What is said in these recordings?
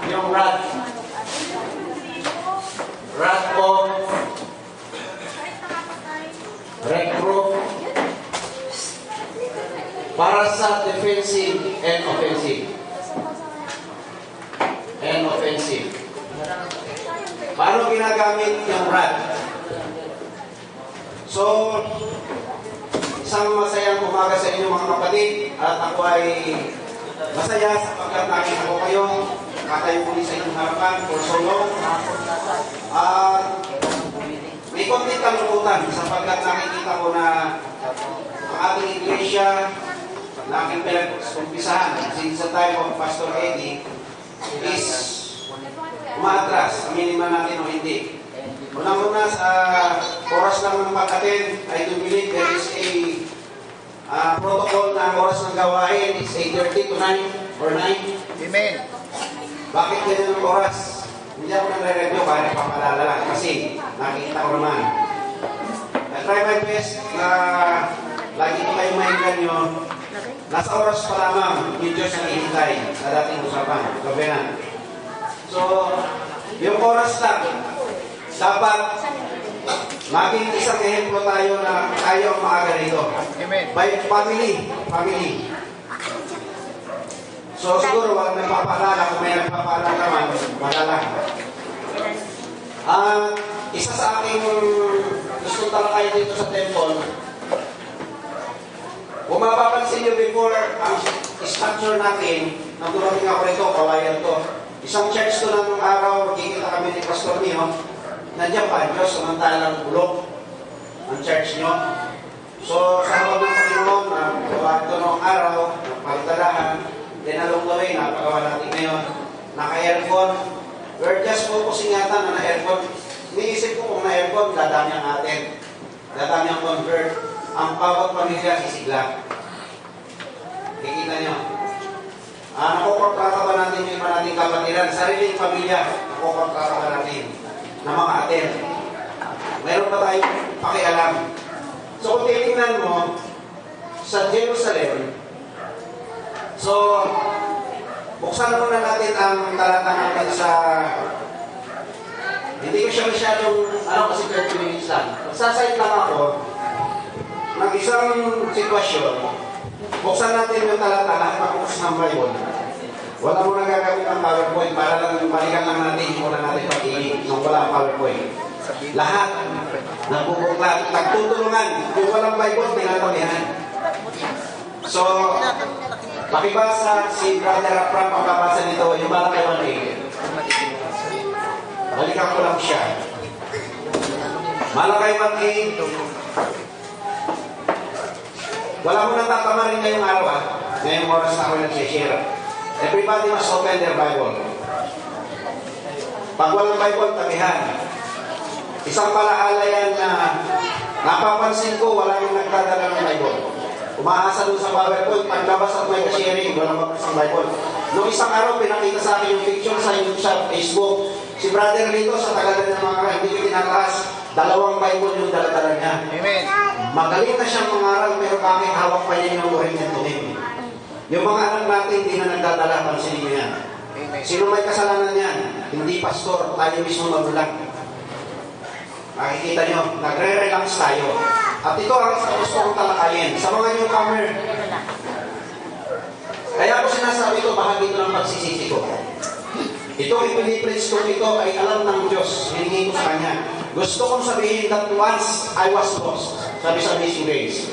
Yung rat po, recruit para sa defensive and offensive. Paano ginagamit yung rat? So, isang masayang umaga sa inyo mga kapatid, at ako ay masaya sapagkat nakita ko kayo katayo muli sa inyong harapan for so long. May konting kalungkutan sapagkat nakikita ko na ang ating iglesia na aking pinag-umpisahan since the time of Pastor Eddie is umaatras. Aminin man natin o hindi. Unang-una sa oras lang ng pag-attend, I do believe there is a protocol na oras ng gawain is 8:30 to 9 or 9. Amen. Bakit ganyan ang oras? Hindi ako nagre-review kaya napapalala lang kasi nakikita ko naman. I try my best na lagi ko kayo maingan nyo. Nasa oras pa lamang yung Diyos ang ihintay sa dating usapan. Gabihan. So, yung oras lang, dapat maging isang ehemplo tayo na tayo ang maaga rito. Amen. By family. So siguro wag nagpapaalala, kung may nagpapaalala naman, malala. Isa sa aking gusto talakay dito sa temple, kung mapapansin nyo before ang structure natin, nang dumating ako rito, kawayan to. Isang church to na nung araw, magkikita kami ni Pastor Mio, nandiyan pa, Diyos, samantalang bulok ang church nyo. So, sa habang ng Panginoon, gawa ito noong araw, pagdalahan, then along the way, napagawa natin ngayon, naka-aircon. We're just focusing yata na na-aircon. Iniisip ko kung na-aircon, dadami ang atin. Dadami ang convert. Ang bawat pamilya sisigla. Kikita nyo. Nakukontrata ba natin yung iba nating kapatiran? Sariling pamilya, nakukontrata ba natin na mga atin? Meron ba tayong pakialam? So kung titingnan mo, sa Jerusalem, so, buksan muna natin ang talata natin sa, hindi ko siya masyadong, kasi 30 minutes lang. Magsasite lang ako ng isang sitwasyon. Buksan natin yung talata, lahat makukus ng Bible. Wala mo na gagawin ng PowerPoint para lang balikan lang natin yung muna natin pag-inig nung wala ang PowerPoint. Lahat nagbubuklat, nagtutulungan. Yung walang Bible, tinatabihan. So, pakibasa si Brother Rapram ang babasa nito, yung Malakay 1:8. Balikan ko lang siya. Malakay 1:8. Wala mo nang tatamarin ngayong araw, ngayong oras na ako nag-share. Everybody must open their Bible. Pag walang Bible, tabihan. Isang palaala yan na napapansin ko, wala yung nagdadala ng Bible. Umaasa doon sa PowerPoint, paglabas at may sharing, walang magbasang Bible. Noong isang araw, pinakita sa akin yung picture sa Facebook. Si Brother Lito, sa tagalan ng mga hindi ko tinataas, 2 Bible yung daladala niya. Amen. Magaling na siyang mangaral, pero bakit hawak pa niya yung original tunig? Yung mga anak natin, hindi na nagdadala, pansinin niyo yan. Amen. Sino may kasalanan yan? Hindi pastor, tayo mismo magulang. Makikita nyo, nagre-relax tayo. At ito ang gusto kong talakayin. Sa mga newcomer, kaya ko sinasabi ito, bahagi ito ng pagsisisi ko. Ito, ipinipreach ko ito ay alam ng Diyos. Hiningi ko sa Kanya. Gusto kong sabihin that once I was lost, sabi sa Amazing Grace.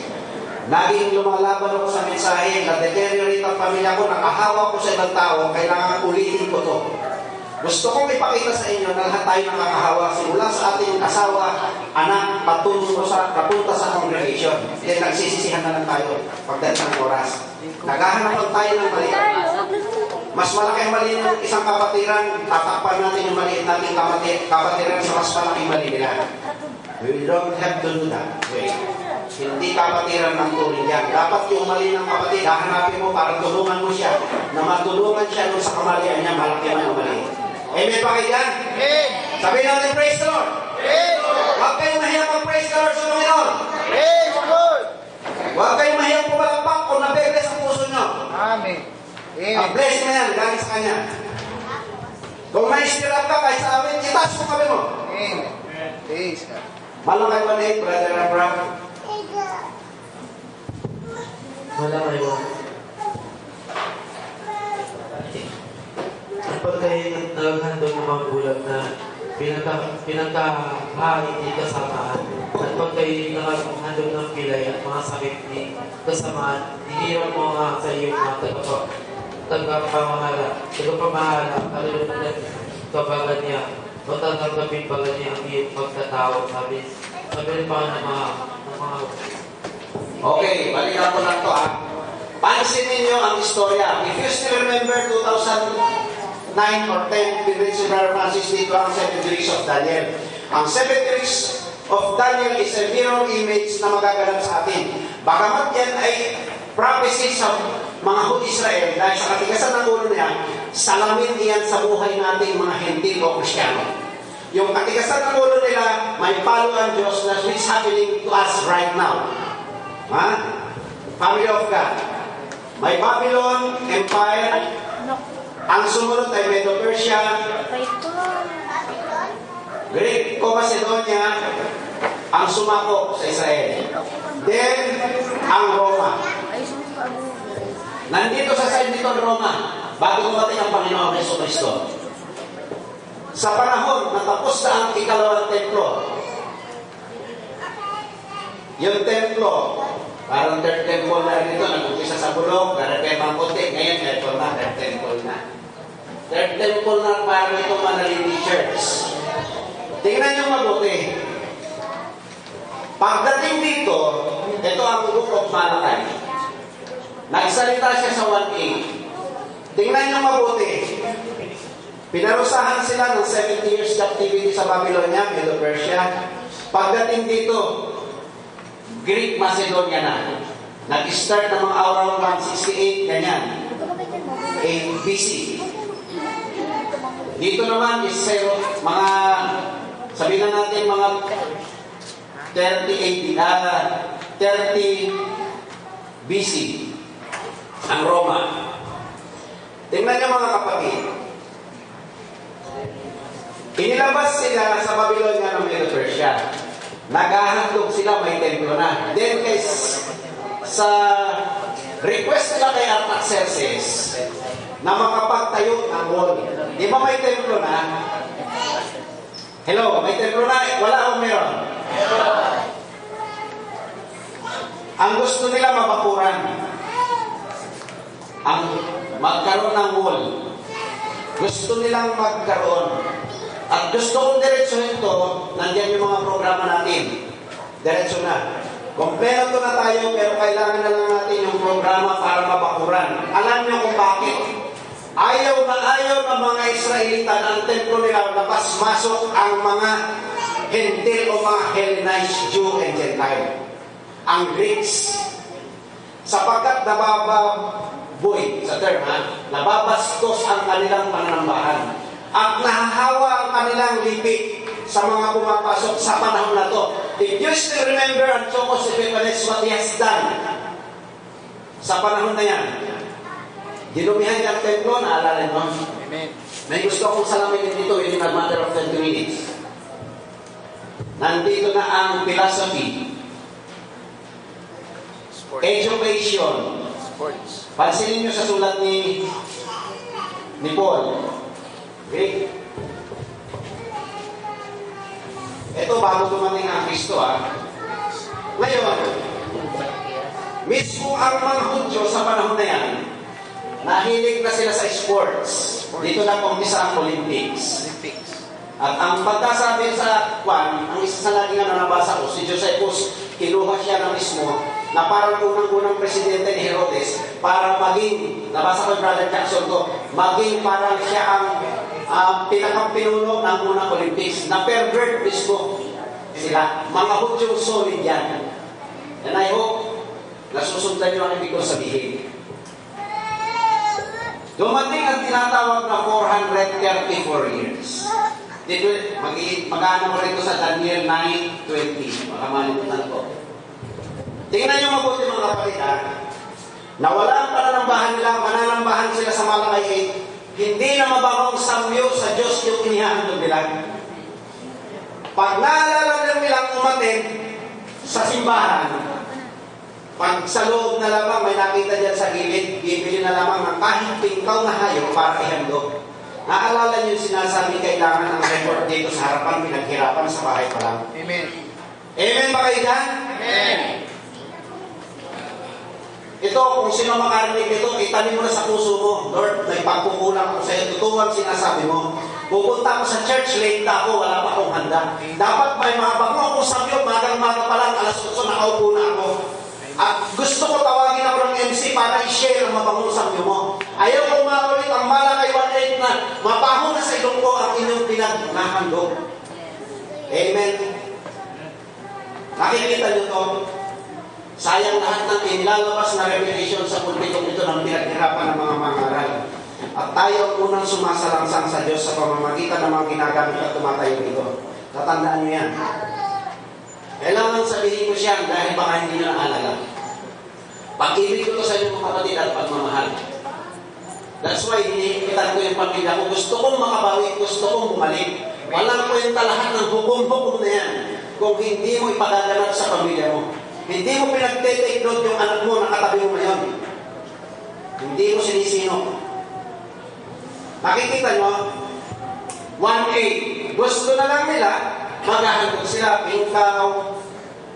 Naging lumalaban ako sa mensahe, na-deteriorate ang pamilya ko, nakahawa ko sa ibang tao, kailangan ulitin ko to. Gusto kong ipakita sa inyo na lahat tayo nakakahawa simula sa ating asawa, anak, patungo sa kapunta sa congregation. Then nagsisisihan na lang tayo pagdating ng oras. Naghahanap lang tayo ng mali. Mas malaki ang mali ng isang kapatiran, tatakpan natin yung maliit nating kapatiran sa mas malaking mali nila. We don't have to do that. Wait. Hindi kapatiran ng turing yan. Dapat yung mali ng kapatid, hahanapin mo para tulungan mo siya, na matulungan siya doon sa kamalian niya, malaki man yung mali. Amen pa kayo dyan? Amen. Sabihin natin, praise the Lord. Amen. Huwag kayong mahirap mag-praise the Lord sa Panginoon. Praise the Lord. Huwag kayong mahirap pumalakpak kung nabegres ang puso nyo. Amen. Ang blessing na yan, galing sa Kanya. Kung may stirap ka, kahit sa amin, itaas mo kami mo. Amen. Praise God. Malakay pa na Brother Abraham. Malakay mo. Kapag kayo naghandog ng mga bulag na pinagkahari ni kasamaan, at pag kayo naghandog ng pilay at mga sakit ni kasamaan, hihirap mo nga sa iyong mga tagapamahala, alulunod kabagan niya, o tatanggapin bagan niya ang iyong pagkatao, sabi rin pa ng mga Okay, balikan ko lang to ha. Pansinin niyo ang istorya. If you still remember 2009 or 10, pinread si Brother Francis dito ang 7 degrees of Daniel. Ang 7 degrees of Daniel is a mirror image na magaganap sa atin. Bagamat yan ay prophecy sa mga Hud Israel dahil sa katigasan ng ulo niya, salamin iyan sa buhay nating mga Hentil o Kristiyano. Yung katigasan ng ulo nila, may follow ang Diyos na which happening to us right now. Ha? Family of God. May Babylon Empire. Ang sumunod ay Medo-Persia, Greek o Macedonia, ang sumako sa Israel. Then, ang Roma. Nandito sa side nito ng Roma, bago dumating ang Panginoon Hesus Kristo. Sa panahon na tapos na ang ikalawang templo, yung templo, parang third temple na rin ito, nag-umpisa sa bulok, karapemang konti, ngayon ito na, third temple na. Third temple na parang itong Manalini Church. Tingnan nyo mabuti. Pagdating dito, ito ang Book of Malachi. Nagsalita siya sa 1:8. Tingnan nyo mabuti. Pinarusahan sila ng 70 years captivity sa Babylonia, Medo-Persia. Pagdating dito, Greek Macedonia na. Nag-start ng mga around 168, ganyan. 8 BC. Dito naman is mga, sabihin na natin mga 30 BC. Ang Roma. Tingnan niyo mga kapatid. Inilabas sila sa Babylonia ng Medo-Persia. Naghahandog sila, may templo na. Then sa request nila kay Artaxerxes na makapagtayo ng wall. Di ba may templo na? Hello, may templo na? Wala o meron? Ang gusto nila mabakuran. Ang magkaroon ng wall. Gusto nilang magkaroon. At gusto kong diretsuhin ito, nandiyan yung mga programa natin. Diretso na. Kompleto na tayo, pero kailangan na lang natin yung programa para mabakuran. Alam niyo kung bakit? Ayaw ng mga Israelita na ang templo nila labas-masok ang mga Hentil o mga Hellenized Jew and Gentile. Ang Greeks. Sapagkat nabababoy, sa term nababastos ang kanilang pananambahan. At nahahawa ang kanilang lipi sa mga pumapasok sa panahon na to. If you still remember Antiochus Epiphanes, what he has done sa panahon na yan, dinumihan niya ang templo, naalala mo? Amen. May gusto akong salamin dito within a matter of 20 minutes. Nandito na ang philosophy, education. Sports. Pansinin niyo sa sulat ni Paul. Okay? Ito bago dumating ang Kristo Ngayon, mismo ang mga Hudyo sa panahon na yan, nahilig na sila sa sports. Dito na umpisa ang Olympics. At ang pagkasabi sa Juan, ang isa sa lagi nga nabasa ko, si Josephus, kinuha siya na mismo na parang unang-unang presidente ni Herodes para maging, nabasa ko yung Brother Jackson ko, maging parang siya ang pinakapinuno ng unang Olympics na pervert mismo sila. Mga Hudyong solid yan. And I hope nasusundan nyo ang ibig kong sabihin. Dumating ang tinatawag na 434 years. Dito, mag-aano ko rito sa Daniel 9:20. Makamalimutan ko. Tingnan nyo mabuti mga kapatid Nawala ang pananambahan nila, mananambahan sila sa Malakay 8, hindi na mabagong samyo sa Diyos yung inihandog nila. Pag naalala nilang umatin sa simbahan, pag sa loob na lamang may nakita dyan sa gilid, bibili na lamang ng kahit pingkaw na hayop para ihandog. Naalala niyo yung sinasabi kailangan ng record dito sa harapan, pinaghirapan sa bahay pa lang. Amen. Amen ba kayo dyan? Amen. Ito, kung sino makarinig nito, itanim mo na sa puso mo. Lord, may pagkukulang ako sa iyo. Totoo ang sinasabi mo. Pupunta ako sa church, late na ako, wala pa akong handa. Dapat may mga bago akong sabyo, magang-maga pa lang, alas 8, nakaupo na ako. At gusto ko tawagin ako ng MC para i-share ang mabangong sabyo mo. Ayaw ko maulit ang Malakay 1:8 na mabaho na sa ilong ko ang inyong pinagnahandog. Amen. Nakikita niyo to? Sayang lahat ng inilalabas na revelation sa pulpitong ito ng pinaghirapan ng mga mangaral. At tayo ang unang sumasalangsang sa Diyos sa pamamagitan ng mga ginagamit at tumatayo dito. Tatandaan niyo yan. Kailangan sabihin ko siya dahil baka hindi nyo naalala. Pag-ibig ko to sa inyo mga kapatid at pagmamahal. That's why hinihipitan ko yung pamilya ko. Gusto kong makabawi, gusto kong bumalik. Walang kwenta lahat ng hukom-hukom na yan kung hindi mo ipagaganap sa pamilya mo. Hindi mo pinag-take note yung anak mo na katabi mo ngayon. Hindi mo sinisino. Nakikita nyo? 1A. Gusto na lang nila, maghahandog sila, pingkaw.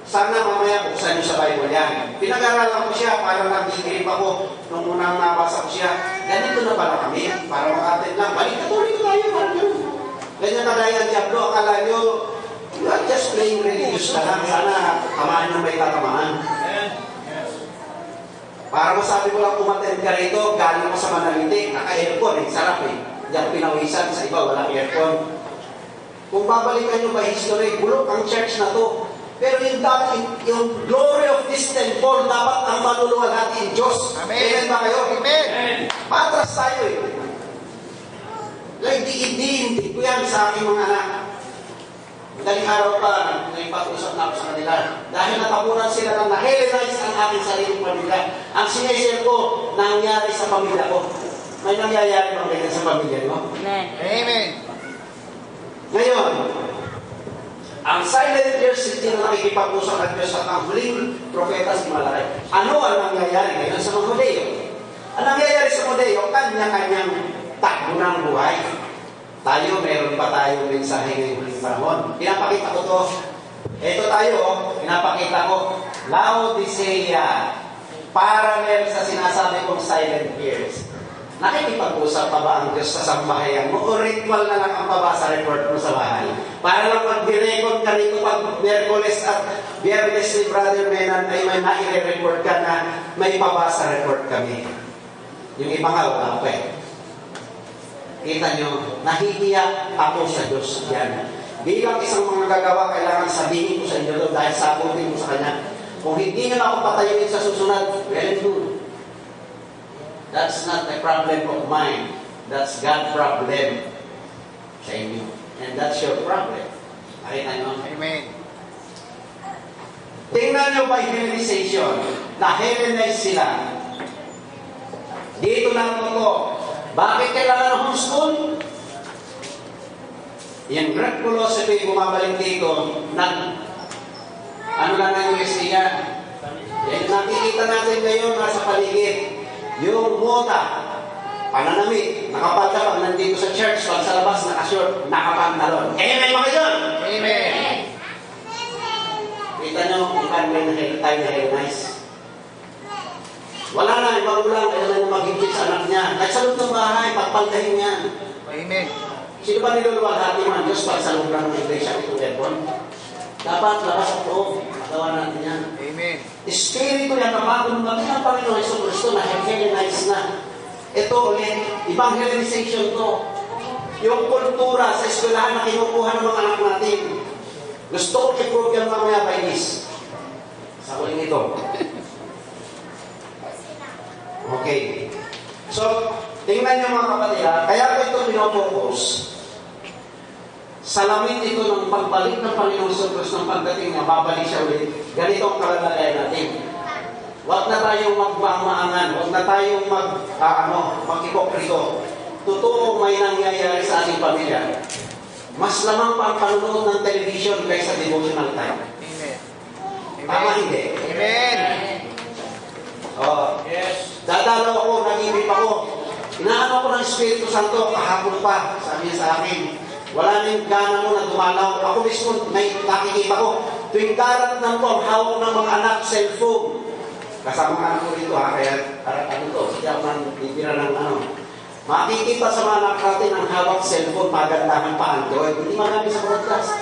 Sana mamaya buksan nyo sa Bible yan. Pinag-aralan ko siya para nag-grip ako nung unang nabasa ko siya. Ganito na pala kami, para makatid lang. Balik na tuloy ko tayo, parang gano'n. Ganyan na dahil ang Diablo, akala nyo, you are just playing religious na lang. Sana tamaan yung may tatamaan. Para masabi ko lang umattend ka rito, galing ko sa Manalite, naka-aircon, sarap eh. Hindi ako pinawisan, sa iba walang aircon. Kung babalikan nyo ba history, bulok ang church na to. Pero yung glory of this temple, dapat ang maluluwalhati in Diyos. Amen. Amen ba kayo? Amen. Patras tayo eh. Like, hindi ko yan sa aking mga anak. Madaling araw pa, nagpag-usap na ako sa kanila. Dahil natapunan sila ng na-Hellenize ang aking sariling pamilya. Ang sinesir ko, nangyari sa pamilya ko. May nangyayari bang ganyan sa pamilya mo? Amen. Amen. Ngayon, ang silent years, hindi na nakikipag-usap at Diyos at ang huling propeta si Malakay. Ano ang nangyayari ngayon sa mga Modeo? Ang nangyayari sa Modeo, kanya-kanyang takbo ng buhay. Tayo, meron pa tayong mensahe ngayong huling panahon. Pinapakita ko to. Ito tayo, pinapakita ko. Laodicea. Parallel sa sinasabi kong silent years. Nakikipag-usap pa ba ang Diyos sa sambahayan mo? O ritual na lang ang pabasa report mo sa bahay? Para lang mag-record ka rito pag Merkules at Biyernes ni Brother Menan ay may nai-report ka na may pabasa report kami. Yung iba nga, wala pa eh. Kita nyo, nahihiya ako sa Diyos yan. Bilang isang mga gagawa, kailangan sabihin ko sa inyo doon dahil sabutin mo sa Kanya. Kung hindi nyo na ako patayuin sa susunod, well and good. That's not a problem of mine. That's God's problem sa inyo. And that's your problem. Nakita nyo? Amen. Tingnan nyo by Hellenization. Na-Hellenize sila. Dito lang ito. Bakit kailangan ng homeschool? Yung Greek philosophy bumabalik dito, ano lang ang USC yan? Nakikita natin ngayon nasa paligid. Yung moda, pananamit, nakapalda pag nandito sa church, pag sa labas, nakashort, nakapantalon. Amen mga yun! Amen. Kita nyo, kung paano tayo na-Hellenize. Wala na, yung magulang, kaya na mag-higpit sa anak niya. Kahit sa loob ng bahay, pagpaldahin yan. Amen. Sino ba niluluwalhati ng Diyos pag sa loob ng iglesia itong aircon? Dapat labas at loob. Magawa natin yan. Amen. Espiritu yan na bago ng ng Panginoon Hesus Kristo na Hellenize na. Ito ulit, ibang Hellenization to. Yung kultura sa eskwelahan na kinukuha ng mga anak natin. Gusto ko i-prove yan mamaya by this. Sa uling ito. Okay. So, tingnan niyo mga kapatid, kaya ko ito pinofocus. Salamin ito ng pagbalik ng Panginoon sa Diyos ng pagdating niya, babalik siya ulit. Ganito ang kalagayan natin. Huwag na tayong magmaangan, huwag na tayong mag-hipokrito. Totoo may nangyayari sa ating pamilya. Mas lamang pa ang panunood ng television kaysa devotional time. Amen. Tama hindi? Amen. Oh, yes. Dadalaw ako, nag-ibig ako. Inaano ko ng Espiritu Santo kahapon pa, sabi niya sa akin. Wala na yung gana mo na dumalaw. Ako mismo, nakikita ko. Tuwing darat po ang hawak ng mga anak, cellphone. Kasama anak ko rito ha, kaya ano to, siya man bibira ng ano. Makikita sa mga anak natin ang hawak cellphone, magandahan pa Android. Hindi marami sa broadcast.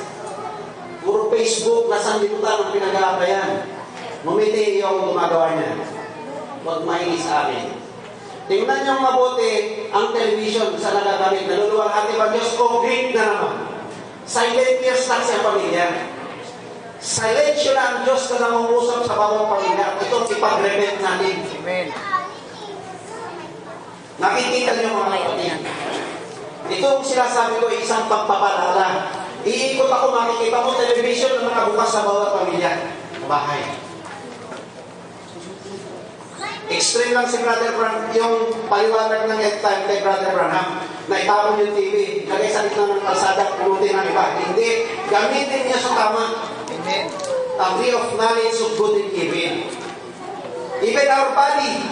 Puro Facebook, nasang liputan ang pinag-aabayan. Ngumiti yung gumagawa niya. Huwag mainis sa amin. Tingnan niyong mabuti ang television sa nagagamit. Naluluwang ating ba Diyos ko, great na naman. Silent years lang sa pamilya. Silensyo na ang Diyos na nangungusap sa bawang pamilya. Ito ipag-repent natin. Amen. Nakikita niyo mga kapatid. Ito ang sinasabi ko, isang pagpapalala. Iikot ako, makikita mo television na nakabukas sa bawat pamilya. Bahay. Extreme lang si Brother Branham, yung paliwanag ng end time kay Brother Branham, na itapon yung TV, lagay sa gitna ng kalsada, punutin ng iba. Hindi, gamitin niya sa tama. Amen. A tree of knowledge of good and evil. Even our body,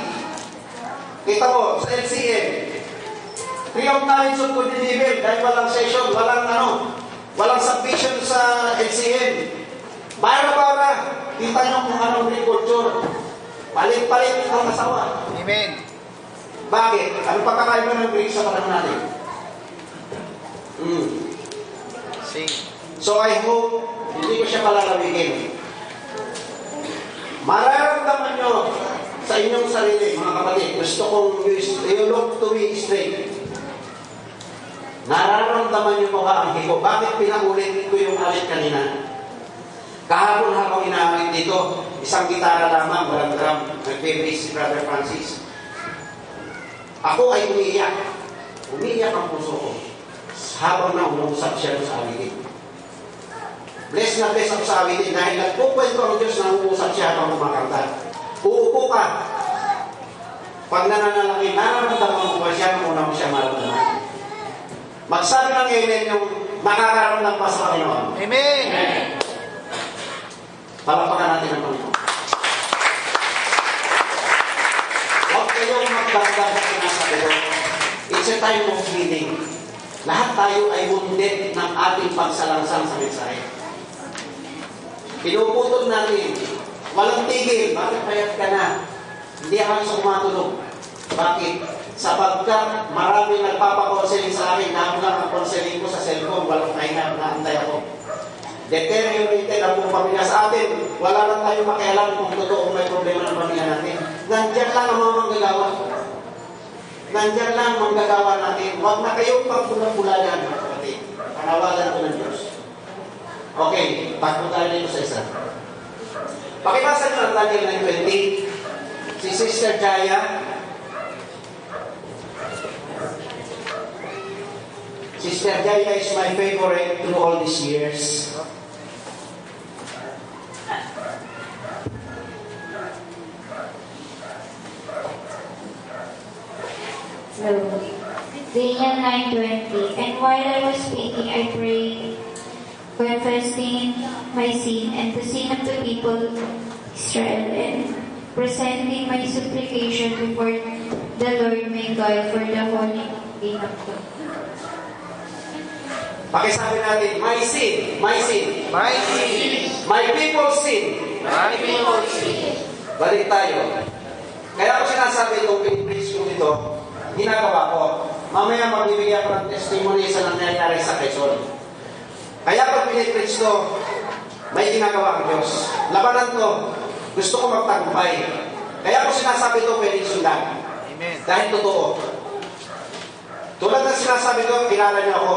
kita mo, sa LCM, tree of knowledge of good and evil, dahil walang session, walang submission sa LCM. Bara-bara, kita nyo kung anong agriculture. Palit-palit ang asawa. Amen. Bakit? Ano pagkakaiba ng Greek sa panahon natin? Sing. So I hope, hindi ko siya palalawigin. Mararamdaman nyo sa inyong sarili, mga kapatid, gusto kong you look to me straight. Nararamdaman nyo ba ang hiko? Bakit pinaulit ko yung alit kanina? Kahapon habang inaalit dito, isang gitara lamang, walang drum, nag-babies si Brother Francis. Ako ay umiiyak. Umiiyak ang puso ko. Habang na umuusap siya sa awitin. Bless na bless ako sa awitin dahil nagpukwento ang Diyos na umuusap siya habang kumakanta. Uupo ka. Pag nananalangin, nararamdaman mo ba siya, muna mo siya maramdaman. Magsabi ng amen yung nakakaramdam pa sa Panginoon. Amen. Palapakan natin ang Panginoon. Huwag kayong magdagdag sa sinasabi ko. It's a time of healing. Lahat tayo ay wounded ng ating pagsalangsang sa mensahe. Pinuputol natin. Walang tigil. Bakit payat ka na? Hindi ako sa kumatulog. Bakit? Sapagkat maraming nagpapakonseling sa akin na ako lang ang konseling ko sa cellphone. Walang pahinga. Naantay ako. Deteriorated ang buong pamilya sa atin. Wala lang tayo makialam kung totoo may problema ng pamilya natin. Nandiyan lang ang mga manggagawa. Nandiyan lang ang manggagawa natin. Huwag na kayong pagpulang-pulayan, mga kapatid. Panawagan ko ng Diyos. Okay, takbo tayo dito sa isa. Pakibasa nyo ang Daniel 9:20. Si Sister Jaya. Sister Jaya is my favorite through all these years. Hello. Daniel 9:20. And while I was speaking, I prayed, confessing my sin and the sin of the people Israel, and presenting my supplication before the Lord my God for the holy name of God. Pakisabi natin, my sin, my sin. My sin. My people sin. My people sin. Balik tayo. Kaya ako sinasabi itong pinipris ko ito, ginagawa ko. Mamaya magbibigyan ko ng testimony sa nangyayari sa Quezon. Kaya pag pinipris ko, may ginagawa ang Diyos. Labanan to, gusto ko magtagumpay. Kaya ako sinasabi ito, pwedeng sundan. Amen. Dahil totoo. Tulad ng sinasabi ko, kilala niyo ako.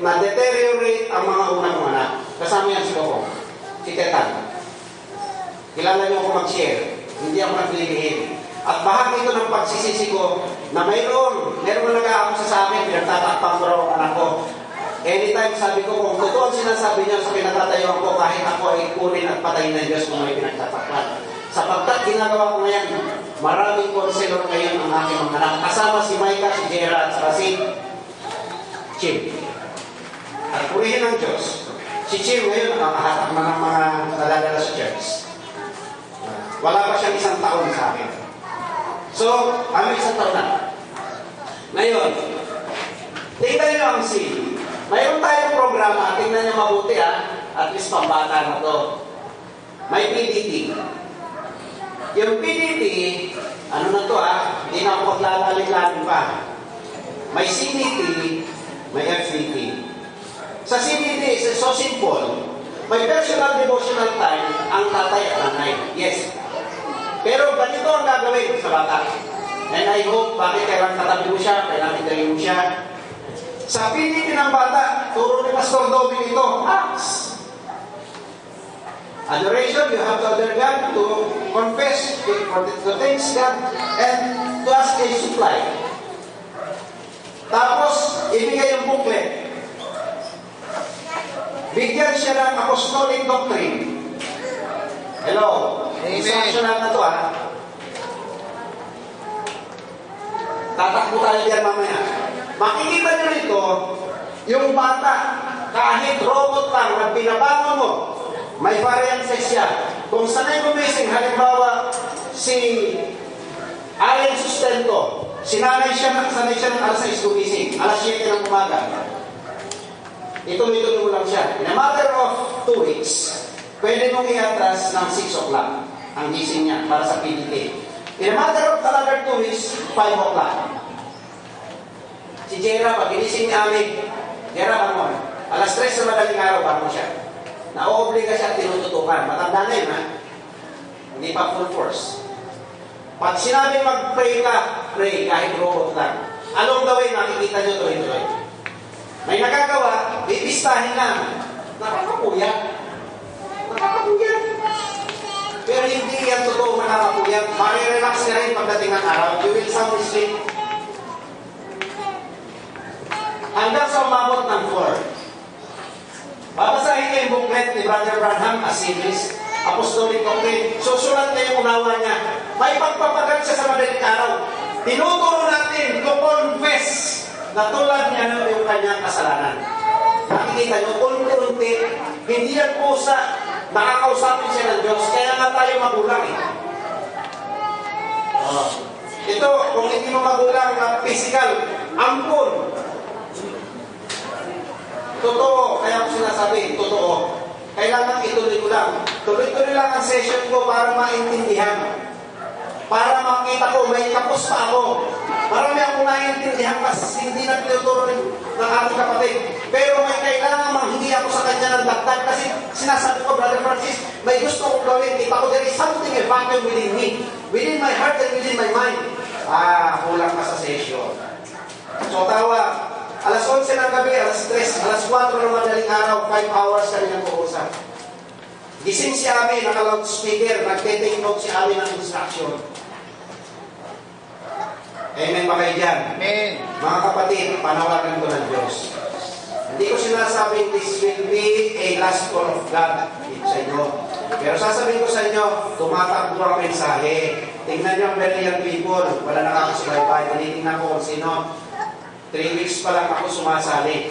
Na-deteriorate ang mga unang mga anak. Kasama yan si Coco. Si Tetan. Kilala niyo ako mag-share. Hindi ako naglilihim. At bahagi ito ng pagsisisi ko na meron na nag-aakusa sa akin, pinagtatakpang ko raw ang anak ko. Anytime sabi ko, kung totoo ang sinasabi niya sa pinatatayuan ko, kahit ako ay kunin at patayin ng Diyos kung may pinagtatakpan. Sapagkat ginagawa ko ngayon, maraming konselor ngayon ang aking mga anak. Kasama si Micah, si Jera, at saka si Chim. At purihin ng Diyos, si Chim ngayon nakakahatak na ng mga nadadala sa church. Wala pa siyang 1 taon sa akin. So, kami 1 taon na. Ngayon, tingnan niyo ang scene. Mayroon tayong programa, tingnan niyo mabuti at least pambata na to. May PDT. Yung PDT, ano na to hindi na ako maglalalim-lalim pa. May CDT, may FDT. Sa CDT, it's so simple. May personal devotional time ang tatay at nanay. Yes. Pero ganito ang gagawin sa bata. And I hope, bakit kailangan katabi mo siya, kailangan itayin mo siya. Sa PDT ng bata, turo ni Pastor Dobby ito, Acts. Adoration, you have to adore God, to confess, to thank God, and to ask a supply. Tapos, ibigay yung booklet. Bigyan siya ng apostolic doctrine. Hello? Amen. Instructional na to Tatakbo tayo dyan mamaya. Makikita nyo rito, yung bata, kahit robot lang, na binabangon mo, may variances siya. Kung sanay gumising, halimbawa, si Allen Sustento, sanay siya ng alas 6 gumising, alas 7 ng umaga. Ituloy-tuloy mo lang siya. In a matter of 2 weeks, pwede mong i-atras ng 6 o'clock ang gising niya para sa PDT. In a matter of another 2 weeks, 5 o'clock. Si Jera, pag ginising ni Ami, Jera, bangon. Alas 3 sa madaling araw, bangon siya. Na-oobliga siya at tinututukan. Matanda na yun, Hindi pa full force. Pag sinabi mag-pray ka, pray kahit robot lang. Along the way, makikita nyo tuloy-tuloy. May nagagawa, bibistahin lang. Nakakapuyat. Pero hindi yan totoo nakakapuyat. Mari-relax ka rin pagdating ng araw. You will sound asleep. Hanggang sa umabot ng 4. Babasahin niyo yung booklet ni Brother Branham, Asilis, Apostolic Doctrine. Susulat niya yung unawa niya. May pagpapagal siya sa madaling araw. Tinuturo natin to confess na tulad niya yung kanyang kasalanan. Nakikita niyo, unti-unti, hindi yan pusa, nakakausapin siya ng Diyos. Kaya nga tayo magulang Ito, kung hindi mo magulang na physical, ampun. Totoo, kaya ko sinasabi, totoo. Kailangan ituloy ko lang. Tuloy-tuloy lang ang session ko para maintindihan. Para makita ko, may tapos pa ako. Marami akong naiintindihan kasi hindi na tinuturo ng ating kapatid. Pero may kailangan manghingi ako sa kanya ng dagdag kasi sinasabi ko, Brother Francis, may gusto kong gawin. Kita ko, there is something a vacuum within me. Within my heart and within my mind. Kulang ka sa session. So, tawa. Alas 11 ng gabi, alas 3, alas 4 ng madaling araw, 5 hours kami nag-uusap. Gising si Ami, naka-loudspeaker, nagte-take note si Ami ng instruction. Amen ba kayo dyan? Amen. Mga kapatid, panawagan ko ng Diyos. Hindi ko sinasabing this will be a last call of God sa inyo. Pero sasabihin ko sa inyo, tumatakbo ang mensahe. Tingnan niyo ang brilliant people, wala nakakasubaybay. Tinitingnan ko kung sino. 3 weeks pa lang ako sumasali.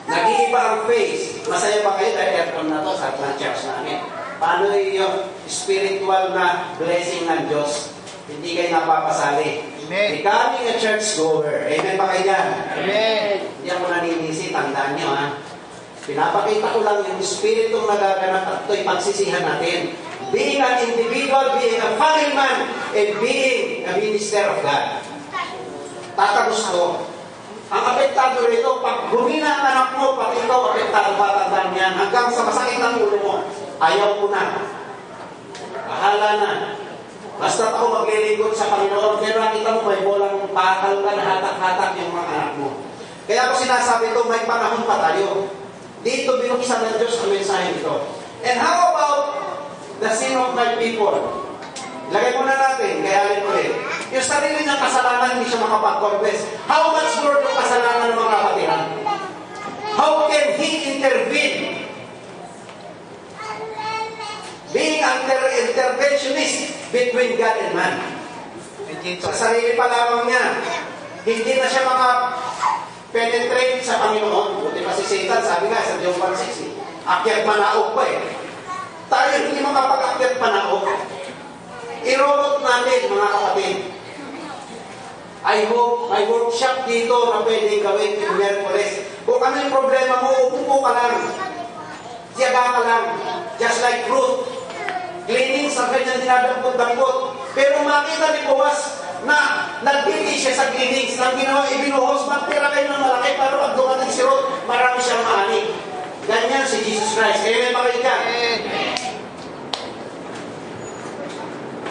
Nag-iiba ang face. Masaya ba kayo dahil aircon na to sa church namin? Paano yung spiritual na blessing ng Diyos? Hindi kayo napapasali. Amen. Becoming a church goer. Amen ba kayo dyan? Amen. Hindi ako naninisi. Tandaan nyo Pinapakita ko lang yung spiritong nagaganap at ito'y pagsisihan natin. Being an individual, being a family man, and being a minister of God. Tatapos ko, ang apektado rito, pag humina ang anak mo, pati ikaw, apektado batang yan, hanggang sa masakit ng ulo mo, ayaw ko na. Bahala na. Basta ako maglilingkod sa Panginoon, pero nakita mo, may bolang pakal ka na hatak-hatak yung mga anak mo. Kaya ako sinasabi ito, may panahon pa tayo. Dito binuksan ng Diyos ang mensahe nito. And how about the sin of my people? Lagay muna natin, kaya alin ulit. Yung sarili niyang kasalanan, hindi siya makapag-confess. How much more yung kasalanan ng mga kapatiran? How can He intervene? Being under intervention between God and man. Sa sarili pa lamang niya. Hindi na siya penetrate sa Panginoon. Buti pa si Satan, sabi nga sa John 1:6, akyat manaog pa eh. Tayo hindi makapag-akyat manaog. I-robot natin, mga kapatid. I hope may workshop dito na pwedeng gawin in Merkules. Kung ano yung problema mo, upo ka lang. Tiyaga ka lang. Just like Ruth. Cleaning sa kanyang dinadampot-dampot. Pero makita ni Boaz na nagpili siya sa cleaning. Nang ginawa, ibinuhos, magtira kayo ng malaki para pag dumating si Ruth, marami siyang maani. Ganyan si Jesus Christ. Kaya may makita.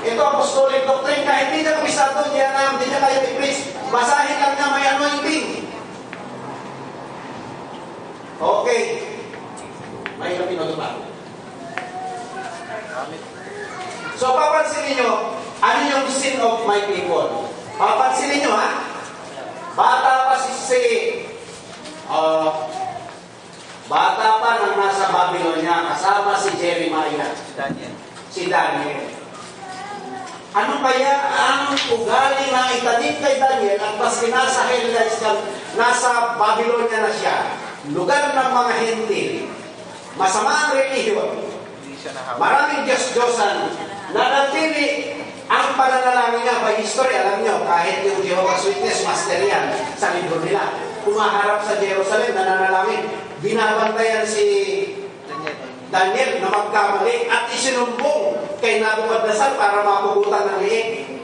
Ito apostolic doctrine, kahit hindi niya kabisado, hindi niya kaya i-preach. Basahin lang niya, may anointing. Okay. Mahirap pinatupa. So, papansinin nyo, ano yung sin of my people? Papansinin nyo, ha? Bata pa bata pa nang nasa Babylonia, kasama si Jeremiah. Si Daniel. Ano kaya ang ugali na itanim kay Daniel at maski nasa Hellas, nasa Babylonia na siya, lugar ng mga hentil, masama ang relihiyon, maraming Diyos-Diyosan, nanatili ang pananalangin niya by history. Alam niyo, kahit yung Jehovah's Witness, master yan sa libro nila, kumaharap sa Jerusalem, nananalangin, binabantayan si Daniel na magkamali at isinumbong kay Nabucodonosor para mapugutan ng liig.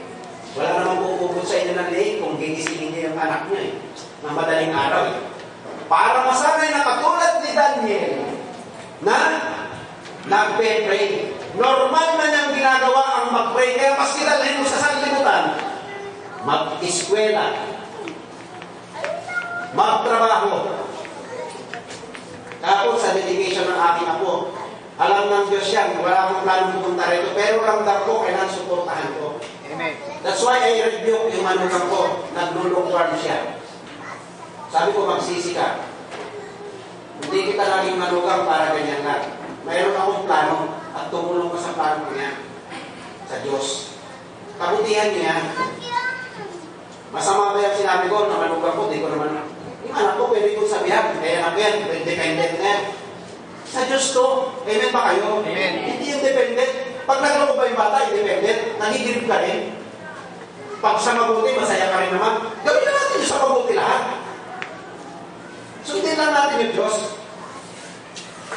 Wala namang pupugot sa inyo ng liig kung gigisingin niya yung anak niya ng madaling araw. Para masanay na katulad ni Daniel na nagpe-pray. Normal na niyang ginagawa ang mag-pray. Kaya maski dalhin mo sa sanlibutan, mag-eskwela, magtrabaho. Tapos sa dedication ng aking apo, alam ng Diyos yan, wala akong planong pupunta rito, pero ramdam ko, kailangan suportahan ko. Amen. That's why I rebuke yung manugang ko, naglulungkwan siya. Sabi ko, magsisi ka. Hindi kita laging manugang para ganyan lang. Mayroon akong plano at tumulong ka sa plano niya sa Diyos. Kabutihan niya. Masama ba yung sinabi ko na manugang ko, di ko naman. Yung anak ko, pwede kong sabihan. Kaya na ko yan, independent na yan. Sa Diyos to, amen ba kayo? Amen. Hindi independent. Pag nagloko ba yung bata, independent, nagigilip ka rin. Pag sa mabuti, masaya ka rin naman. Gawin na natin yung sa mabuti lahat. Sundin lang natin yung Diyos.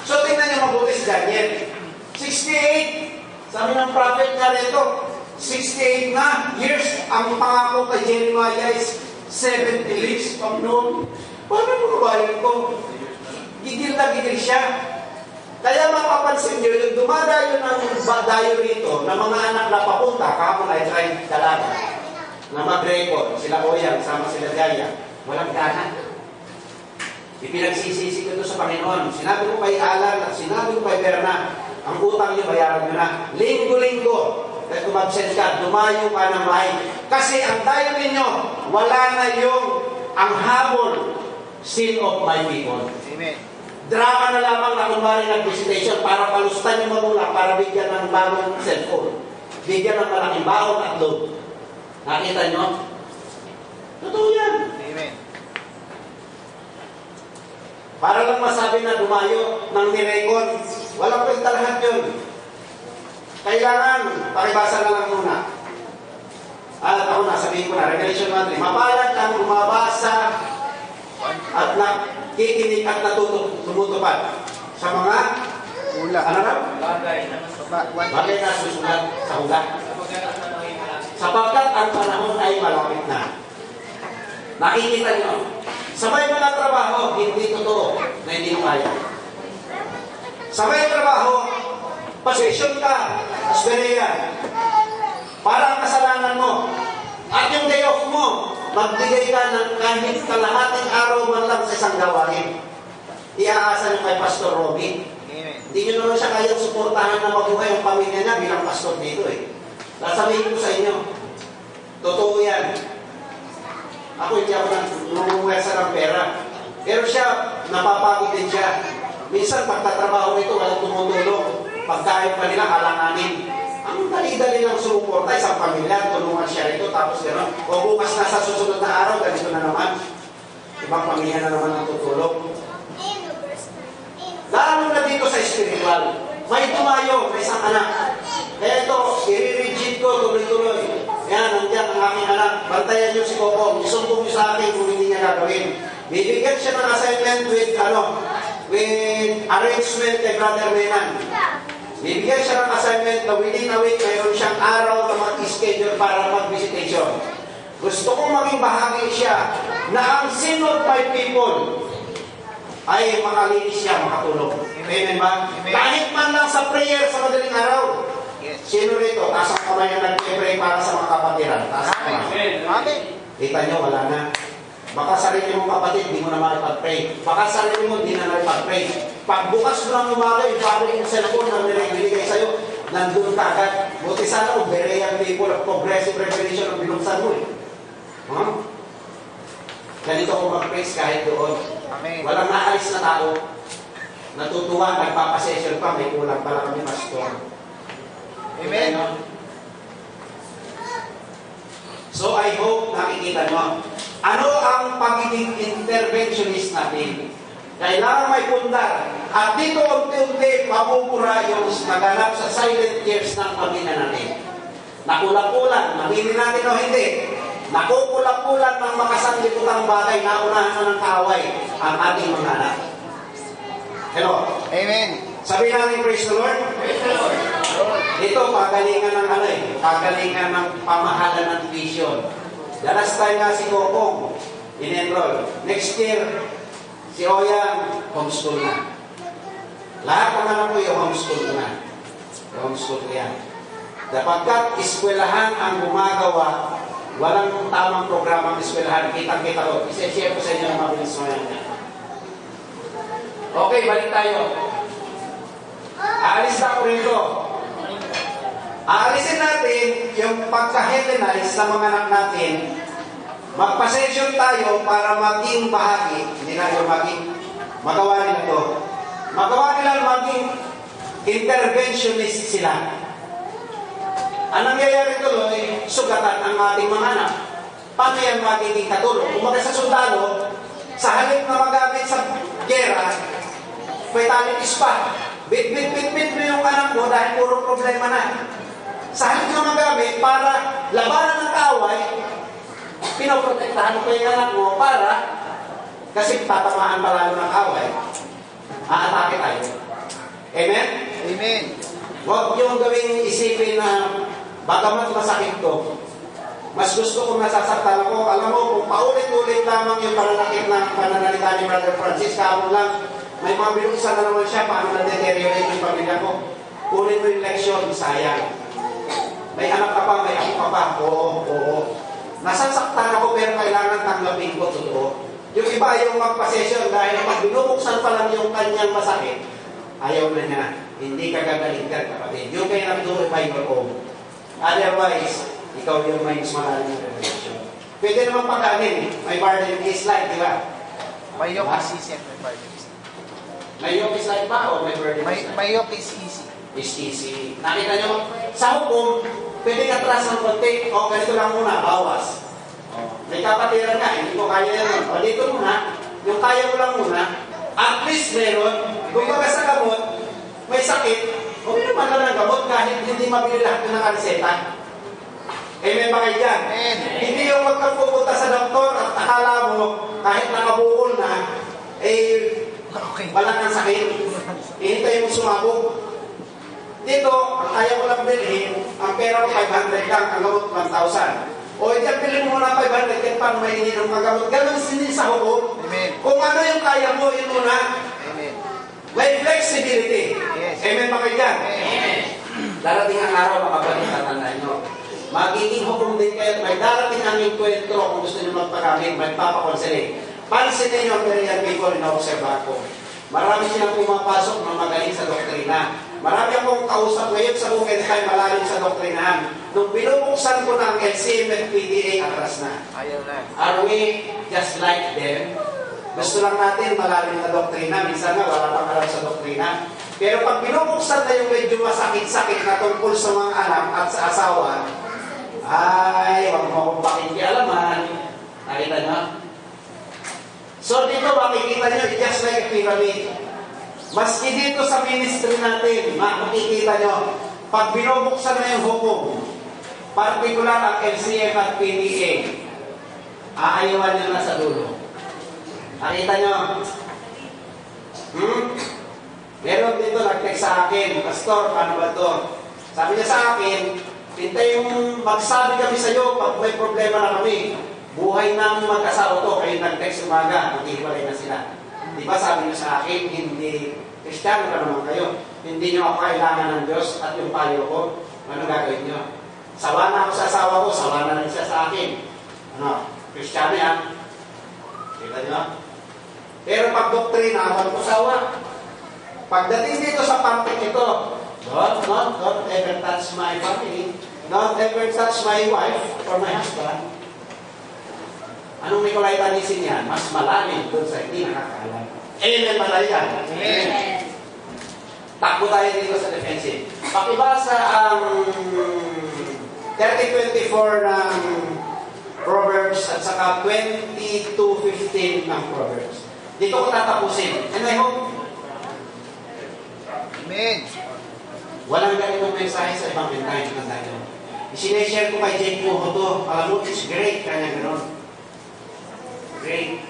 So, tingnan niyo mabuti si Daniel. 68. Sabi ng prophet nga rito, 68 na years. Ang pangako kay Jeremiah is 70 leaves from noon. Paano mo kabayan ko? Gigil na gigil siya. Kaya mapapansin nyo, yung dumadayo ng dayo rito, na mga anak na papunta, kahapon ay try dalaga, na mag-record, sila Oyang, sama sila Gaya, walang gana. Ipinagsisisi ko ito sa Panginoon. Sinabi ko kay Alan at sinabi ko kay Berna, ang utang nyo, bayaran nyo na. Linggo-linggo, kahit umabsent ka, dumayo ka ng bahay. Kasi ang dayo ninyo, wala na yung ang habol, sin of my people. Amen. Drama na lamang na kunwari nag-visitation para palustan yung magulang para bigyan ng bagong cellphone. Bigyan ng malaking baon at load. Nakita nyo? Totoo yan. Amen. Para lang masabi na dumayo ng nirecord. Walang kwenta lahat yun. Kailangan, pakibasa na lang muna. At ako na, sabihin ko na, Revelation 1:3. Mapalad ang bumabasa at nakikinig at tumutupad sa mga Ula. ano na? Bagay na Bagay na susulat sa hula. Sapagkat ang panahon ay malapit na. Nakikita nyo, sa may mga trabaho, hindi totoo na hindi mo kaya. Sa may trabaho, pasensyon ka, aspereya, para ang kasalanan mo. At yung day off mo, magbigay ka ng kahit kalahating araw man lang sa isang gawain. Iaasa nyo kay Pastor Robby. Amen. Hindi nyo naman siya kayang suportahan na mabuhay ang pamilya niya bilang pastor dito eh. Sasabihin ko sa inyo, totoo yan. Ako hindi ako nangungwersa ng pera. Pero siya, napapagod din siya. Minsan pagtatrabaho nito, walang tumutulong. Pagkain pa nila, alanganin. Ang dali-dali lang sumuporta, isang pamilya, tulungan siya rito, tapos gano'n. O bukas na sa susunod na araw, ganito na naman. Ibang pamilya na naman ang tutulong. Lalo na dito sa spiritual. May tumayo, may isang anak. Kaya ito, i-rigid ko tuloy-tuloy. Yan, nandiyan ang aking anak. Bantayan niyo si Coco. Isumbong niyo sa akin kung hindi niya gagawin. Bibigyan siya ng assignment with arrangement kay Brother Menan. Bibigyan siya ng assignment na within a week, mayroon siyang araw na mag-schedule para mag-visitation. Gusto kong maging bahagi siya na ang sin of my people ay makalinis siya, makatulong. Amen ba? Amen. Kahit man lang sa prayer sa madaling araw. Yes. Sino rito? Taas ang kamay na nag-pray para sa mga kapatiran. Taas ang kamay. Amen. Kita nyo, wala na. Baka sarili mong kapatid, di mo na makipag-pray. Baka sarili mo, di na nakipag-pray. Pagbukas mo ng umaga, yung parang yung cellphone na binigay sa'yo, nandun ka agad. Buti sana kung Berean people of progressive revelation ang binuksan mo eh. Huh? Ganito ko mag-praise kahit doon. Amen. Walang naalis na tao. Natutuwa, nagpapasession pa, may kulang pala kami pastor. Amen. So I hope nakikita nyo. Ano ang pagiging interventionist natin? Kailangan may pundar. At dito unti-unti mabubura yung naganap sa silent years ng pamilya natin. Nakulang-kulang, mamili natin o hindi. Nakukulang-kulang ng makasangliputang bagay na unahan na ng kaaway ang ating mga anak. Hello? Amen. Sabi natin, praise the Lord. Praise the Lord. Ito, pagalingan ng pagalingan ng pamahalan ng vision. The last time nga si Kokong in-enroll. Next year, si Oyang, homeschool na. Lahat ng anak ko yung homeschool na. Homeschool ko yan. Dapagkat eskwelahan ang gumagawa, walang tamang programang eskwelahan. Kitang-kita ko. Isa-share ko sa inyo ng mabilis mo yan. Okay, balik tayo. Aalis na ako rito. Aalisin natin yung pagka-Hellenize sa mga anak natin. Magpa-session tayo para maging bahagi. Hindi na yung magawa nila ito. Magawa nila maging interventionist sila. Ang nangyayari tuloy, sugatan ang ating mga anak. Paano yan magiging katulong? Kung sa sundalo, sa halip na magamit sa gera, may taling ispa. Bit mo yung anak mo dahil puro problema na. Sa halip na magamit para labanan ng kaaway, pinoprotektahan mo pa yung anak mo para kasi tatamaan palalo ng kaaway. Aatake tayo. Amen? Amen. Huwag yung gawing isipin na bagamat masakit to, mas gusto kong nasasaktan ako. Alam mo, kung paulit-ulit lamang yung pananalita ni Brother Francis, kaamon lang, may mga binuksan na naman siya, paano na-deteriorate yung pamilya ko. Kunin mo yung leksyon, sayang. May anak ka pa, may ako ka pa. Oo. Nasasaktan ako pero kailangan tanggapin ko, totoo. Yung iba yung magpa-session dahil pag binubuksan pa lang yung kanyang masakit, ayaw na niya. Hindi ka gagalingan, kapatid. Yung kayo nag-do-by your own. Otherwise, ikaw yung may malalim ng revelation. Pwede naman pagkanin. May burden is like, di ba? May yoke is easy and may burden is easy. May yoke is like ba o may burden is like? May yoke is easy. Is easy. Nakita nyo, sa hukom, pwede ka atras ng konti. O, ganito lang muna, bawas. May kapatiran nga, hindi ko kaya yan. O, dito muna, yung kaya mo lang muna, at least meron, kung baga sa gamot, may sakit, huwag naman lang ng gamot kahit hindi mabili lahat ng nakareseta. Amen ba kayo dyan? Amen. Hindi yung magkapupunta sa doktor at akala mo, kahit nakabukol na, Okay. wala kang sakit. Ihintay mo sumabog. Dito, ang kaya ko lang bilhin, ang pera ko 500 lang, ang gamot 1,000. O, dyan bilhin mo na 500, kaya paano may ininom ang gamot? Ganun din sa hukom. Amen. Kung ano yung kaya mo, yun muna. Amen. May flexibility. Yes. Amen ba kayo dyan? Amen. Darating ang araw, makabalik tatandaan nyo. Magiging hukom din kayo. May darating ang enkwentro kung gusto nyo magpagamit, magpapakonseling. Pansin ninyo ang Berean people, ina-observe ako. Marami silang pumapasok na magaling sa doktrina. Marami akong kausap ngayon sa bukid time malalim sa doktrinahan. Nung binubuksan ko na ang LCM at PDA, atras na. Ayaw na. Are we just like them? Gusto lang natin malalim na doktrina. Minsan nga wala pang alam sa doktrina. Pero pag binubuksan na yung medyo masakit-sakit na tungkol sa mga anak at sa asawa, ay, wag mo akong pakikialaman. Nakita nyo? So dito makikita nyo, just like a pyramid. Maski dito sa ministry natin, makikita nyo, pag binubuksan na yung hukom, particular ang LCM at PDA, aayawan nyo na sa dulo. Nakita nyo? Meron dito nag-text sa akin, Pastor, paano ba to? Sabi niya sa akin, yung magsabi kami sa iyo pag may problema na kami. Buhay namin magkasawa to, kayo nag-text umaga, maghihiwalay na sila. Di ba sabi niyo sa akin, hindi, Kristiyano ka naman kayo. Hindi niyo ako kailangan ng Diyos at yung payo ko, ano gagawin niyo? Sawa na ako sa asawa ko, sawa na rin siya sa akin. Ano, Kristiyano yan. Kita niyo? Pero pag doktrina, ako sawa. Pagdating dito sa pantik ito, don't ever touch my family. Don't ever touch my wife or my husband. Anong Nicolaitanisin yan? Mas malalim doon sa hindi nakakaalam. Amen pala yan. Amen. Takbo tayo dito sa defensive. Pakibasa ang 30:24 ng Proverbs at saka 22:15 ng Proverbs. Dito ko tatapusin. And I hope Amen. walang ganitong mensahe sa ibang mensahe na tayo. Isineshare ko kay Jake Puho to. Alam mo, it's great. Kanya gano'n. Great.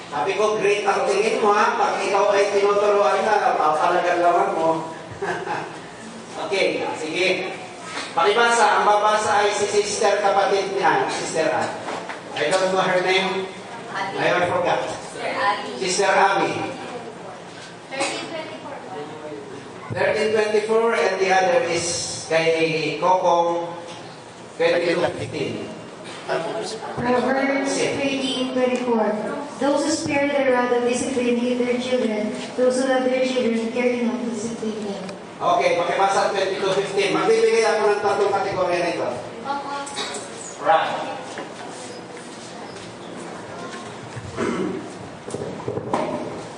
Sabi ko, great ang tingin mo ha. Pag ikaw ay tinuturuan na, talagang lawan mo. Okay, sige. Pakibasa. Ang babasa ay si sister kapatid niya. Sister Ann. I don't know her name. I forgot. Sister Abby. 13:24 and the other is kay Kokong 22:15. Proverbs 13:24. Those who spare their rod of discipline hate their children. Those who love their children care not to discipline them. Okay, pakibasa 22:15. Magbibigay ako ng tatlong kategorya nito. Right.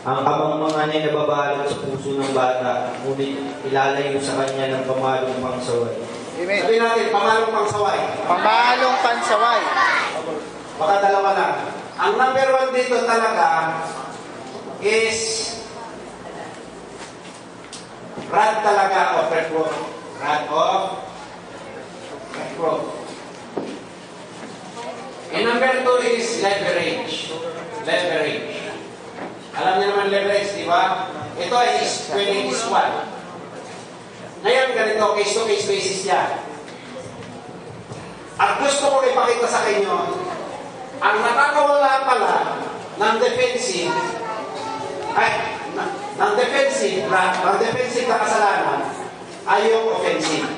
Ang kamangmangan ay nababalot sa puso ng bata, ngunit ilalayo sa kanya ng pamalong pangsaway. Amen. Sabi natin, pamalong pangsaway. Pamalong pansaway. Baka dalawa lang. Ang number one dito talaga is rod talaga o reproof. Rod of reproof. And number two is leverage. Leverage. Alam niyo naman leverage, di ba? Ito ay when it is one. Ngayon, ganito, case-to-case basis yan. At gusto ko ipakita sa inyo, ang nakakawala pala ng defensive, ng defensive na kasalanan, ay yung offensive.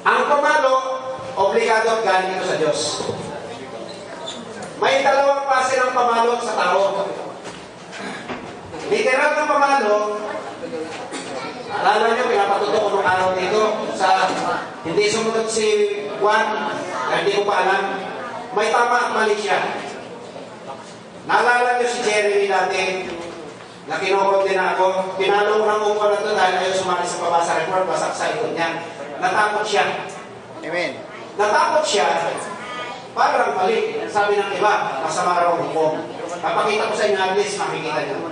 Ang pamalo, obligado galing ito sa Diyos. May dalawang klase ng pamalo sa tao. Literal na pamalo, alala nyo, pinapatuto ko nung araw dito sa hindi sumunod si Juan, hindi ko pa alam, may tama at mali siya. Naalala nyo si Jeremy dati, na kinukot din ako, pinalo ko ng upo na ito dahil ayaw sumali sa pabasa report, basak sa ikot niya. Natakot siya. Amen. Natakot siya, parang mali. Sabi ng iba, masama raw hukom. Papakita ko sa inyo at least makikita niyo.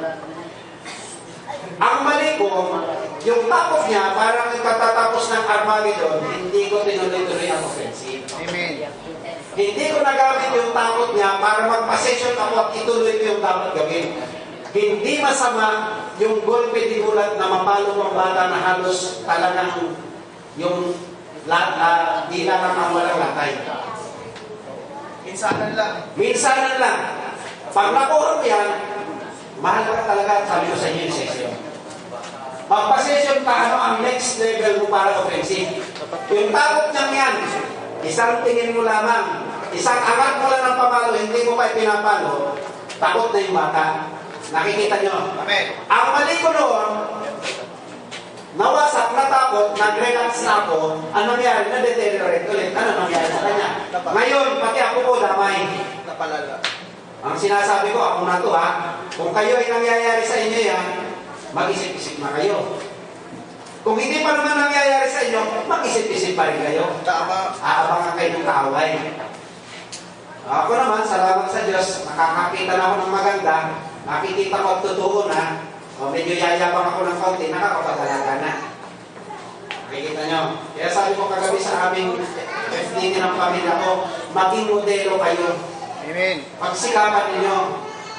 Ang mali ko, yung takot niya, parang katatapos ng Armageddon, hindi ko tinuloy-tuloy ang offensive. Amen. Hindi ko nagamit yung takot niya para magpa-session ako at ituloy ko yung dapat gawin. Hindi masama yung golpe di bulat na mapalo ng bata na halos talagang yung dila lang ang walang latay. Minsanan lang. Minsanan lang. Pag nakuha mo yan, mahal ka talaga, sabi ko sa inyo yung session. Magpa-session ka, ano ang next level mo para offensive? Yung takot niyang yan, isang tingin mo lamang, isang angat mo lang ng pamalo, hindi mo pa pinapalo, takot na yung bata. Nakikita nyo? Amen. Ang mali ko noon, nawasak, natakot, nag-relax na ako, ang nangyari, na-deteriorate ulit. Ano nangyari sa kanya? Ngayon, pati ako po damay. Napalala. Ang sinasabi ko, ako na to ha, kung kayo ay nangyayari sa inyo yan, mag-isip-isip na kayo. Kung hindi pa naman nangyayari sa inyo, mag-isip-isip pa rin kayo. Tama. Aabangan kayo ng kaaway. Ako naman, salamat sa Diyos, nakakakita na ako ng maganda, nakikita ko at totoo na, medyo yayabang ako ng kaunti, nakakapagalaga na. Nakikita nyo. Kaya sabi ko kagabi sa aming FDT ng pamilya ko, maging modelo kayo. Amen. Pagsikapan ninyo.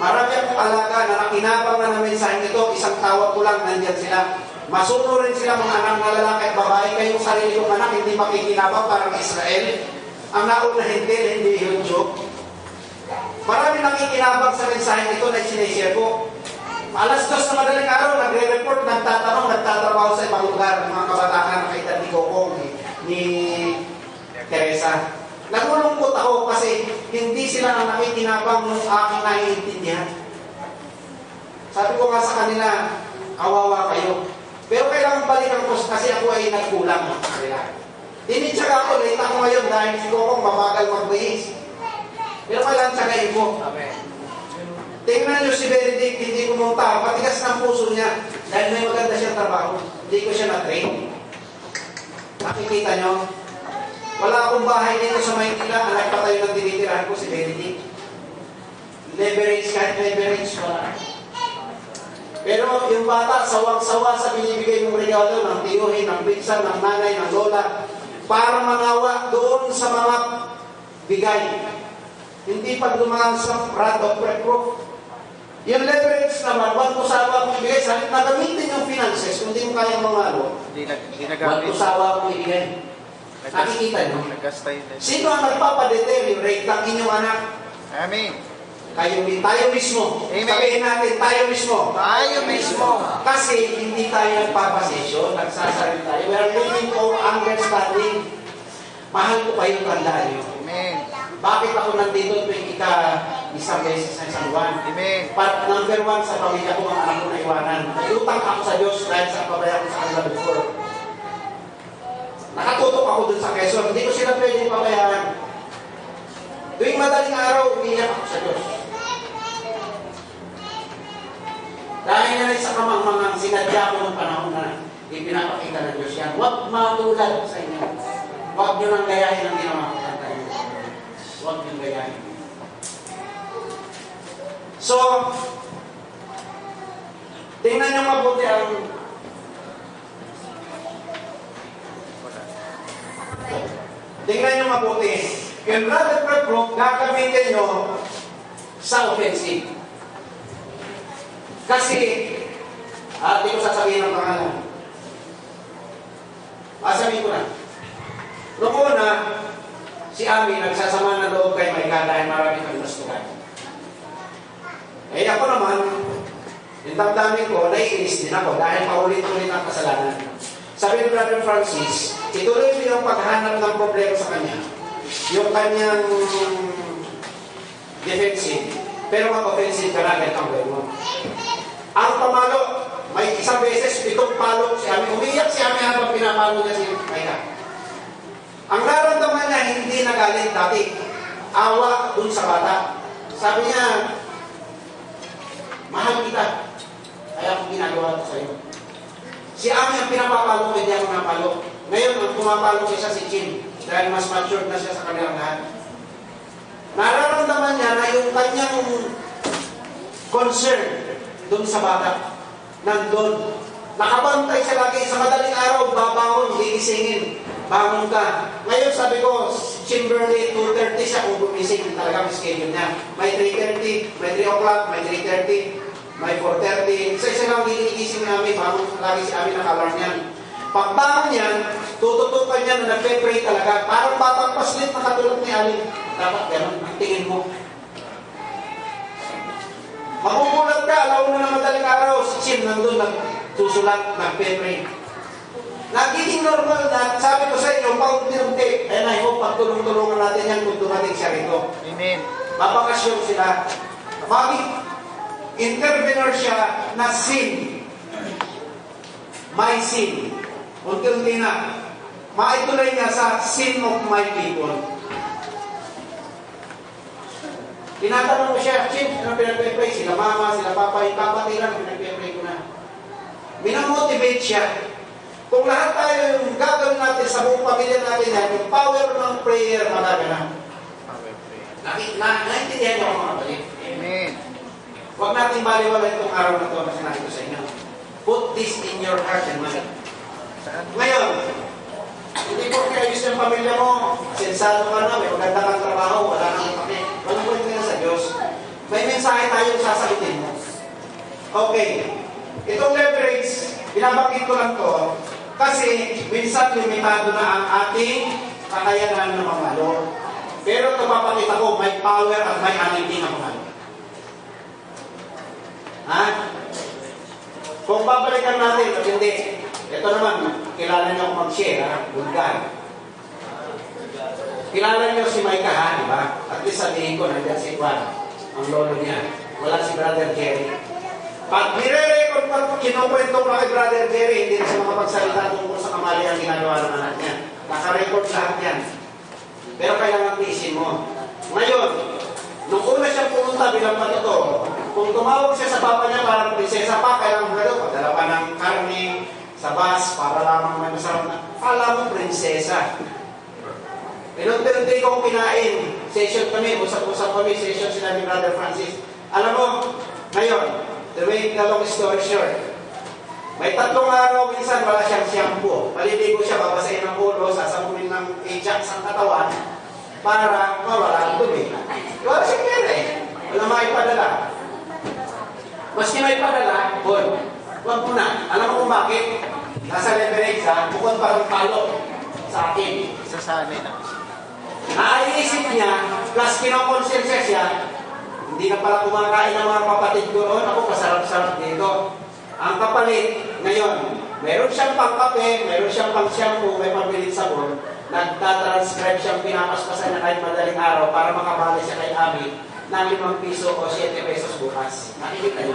Marami akong alaga na nakinabang na ng mensahe ito, isang tawag ko lang, nandyan sila. Masuno rin sila mga anak na lalaki at babae, kayong sarili kong anak, hindi makikinabang parang Israel. Ang nauna hindi YouTube. Marami nakikinabang sa mensahe ito na sinishare ko. Alas 2 na madaling araw, nagre-report, nagtatrabaho sa ibang lugar, mga kabataan na kay Daddy Kokong, ni Teresa. Nagulungkot ako kasi hindi sila ang nakikinabang ng aking naiintindihan. Sabi ko nga sa kanila, kawawa kayo. Pero kailangan balikan ko kasi ako ay nagkulang sa kanila. Dinitsaga ako, late ako ngayon dahil si Kokong mabagal magbihis. Pero kailangan tsagain ko. Amen. Tingnan nyo si Benedict, hindi kumunta. Patigas ng puso niya. Dahil may maganda siyang trabaho. Hindi ko siya na-train. Nakikita nyo? Wala akong bahay dito sa Maynila. Anak pa tayo ng tinitirahan ko si Benedict. Leverage, kahit leverage, wala. Pero yung bata, sawang-sawa sa binibigay mong regalo ng tiyuhin, ng pinsan, ng nanay, ng lola, para mangawa doon sa mga bigay. Hindi pag dumaan sa rod of proof. Yung leverage naman, wag usawa kong ibigay. Sa halip na gamitin yung finances, kung hindi mo kayang mamalo, Hindi wag nagamit. usawa kong ibigay. Nakikita nyo? Nagastay na. Sino ang nagpapadeteriorate ng inyong anak? Amen. Tayo mismo. Amen. Sabihin natin, tayo mismo. Tayo mismo. Kasi hindi tayo nagpapasesyon, nagsasabi tayo. We are living for understanding. Mahal ko kayo, tandaan nyo. Amen. Bakit ako nandito tuwing isang beses na isang buwan? Amen. Part number 1 sa pamilya ko, ang anak ko na iwanan. Utang ako sa Diyos dahil sa pabayaan ko sa kanila before. Nakatutok ako dun sa Quezon. Hindi ko sila pwede pabayaan. Tuwing madaling araw, umiyak ako sa Diyos. Dahil na rin sa kamangmangang sinadya ko ng panahon na ipinapakita ng Diyos yan. Huwag matulad sa inyo. Huwag nyo nang gayahin ang ginawa ko. Huwag nyo gayahin. So, tingnan nyo mabuti ang yung rod of proof gagamitin nyo sa offensive. Kasi, hindi ko sasabihin ang pangalan. Sabihin ko na. Noong una, si Ami nagsasama ng loob kay Maika dahil marami kami nastukan. Ako naman, yung damdamin ko, naiinis din ako dahil paulit-ulit ang kasalanan. Sabi ni Brother Francis, ituloy mo yung paghanap ng problema sa kanya. Yung kanyang defensive, pero mag-offensive ka na, ganit ang gawin mo. Ang pamalo, may isang beses, 7 palo si Ami. Umiyak si Ami habang pinapalo niya si Maika. Ang naramdaman niya, hindi nagalit dati. Awa dun sa bata. Sabi niya, mahal kita. Kaya akong ginagawa ito sa'yo. Si Ami ang pinapapalo ko, hindi ako napalo. Ngayon, ang pumapalo siya si Chin. Dahil mas matured na siya sa kanilang lahat. Nararamdaman niya na yung kanyang concern dun sa bata. Nandun. Nakabantay siya lagi. Sa madaling araw, babangon, gigisingin. Bangon ka. Ngayon sabi ko, Kimberly, 2:30 siya kung gumising. Talaga may schedule niya. May 3:30, may 3 o'clock, may 3:30, may 4:30. Isa-isa lang gigising namin. Bangon lagi si Ami naka-alarm yan. Pagbangon niyan, tututukan niya na nagpe-pray talaga. Parang batang paslit na katulad ni Ali. Dapat gano'n, ang tingin mo. Magugulat ka, alaw na madaling araw, si Chim nandun, nagsusulat, nagpe-pray. Nagiging normal na, sabi ko sa inyo, paunti-unti, and I hope pagtulong-tulungan natin yan kung dumating siya rito. Amen. Mapakasyon sila. Maging intervenor siya na sin. My sin. Unti-unti na. Maituloy niya sa sin of my people. Tinatanong mo siya, Chip, ano pinag-pray? Sila mama, sila papa, yung kapatiran, pinag-pray ko na. Minamotivate siya. Kung lahat tayo yung gagawin natin sa buong pamilya natin yan, yung power ng prayer, magaganap. Naintindihan niyo ako mga kapatid? Amen. Huwag natin baliwala itong araw na ito na sinabi ko sa inyo. Put this in your heart and mind. Ngayon, hindi po ayos yung pamilya mo, sensado ka na, may maganda kang trabaho, wala nang pake. Walang pwede ka sa Diyos. May mensahe tayong sasagutin mo. Okay. Itong leverage, binabanggit ko lang to kasi minsan limitado na ang ating kakayanan na mamalo. Pero ito papakita ko, may power at may anointing na mamalo. Ha? Kung babalikan natin, at hindi, ito naman, kilala niyo ako mag-share, ha? Bulgar. Kilala niyo si Micah, ha? Diba? At least sabihin ko, nandiyan si Juan, ang lolo niya. Wala si Brother Jerry. Pag nire-record pa, kinukwento ko kay Brother Jerry, hindi na siya makapagsalita tungkol sa kamali ang ginagawa ng anak niya. Naka-record lahat yan. Pero kailangan tiisin mo. Ngayon, nung una siyang pumunta bilang patotoo, kung tumawag siya sa papa niya parang prinsesa pa, kailangan mo gano'n, padala pa ng karne sa bus para lamang may masarap na, kala mo prinsesa. Pinunti-unti kong kinain. Session kami, usap-usap kami, session sila ni Brother Francis. Alam mo, ngayon, to make the long story short, may 3 araw, minsan wala siyang shampoo. Paliligo siya, babasahin ng ulo, sasabunin ng Ajax ang katawan para mawala ang dumi. Wala siyang pera eh. Wala maipadala. Maski may padala, huwag muna. Alam mo kung bakit? Nasa leverage ha, bukod parang palo sa akin. Sasanay na. Naiisip niya, plus kinokonsensya siya, hindi na pala kumakain ng mga kapatid ko noon, ako pasarap-sarap dito. Ang kapalit, ngayon, meron siyang pang-kape, meron siyang pang-shampoo, may pambiling sabon, nagtatranscribe siyang pinapaspasan niya kahit madaling araw para makabali siya kay Ami ng 5 piso o 7 pesos bukas. Nakikita niyo?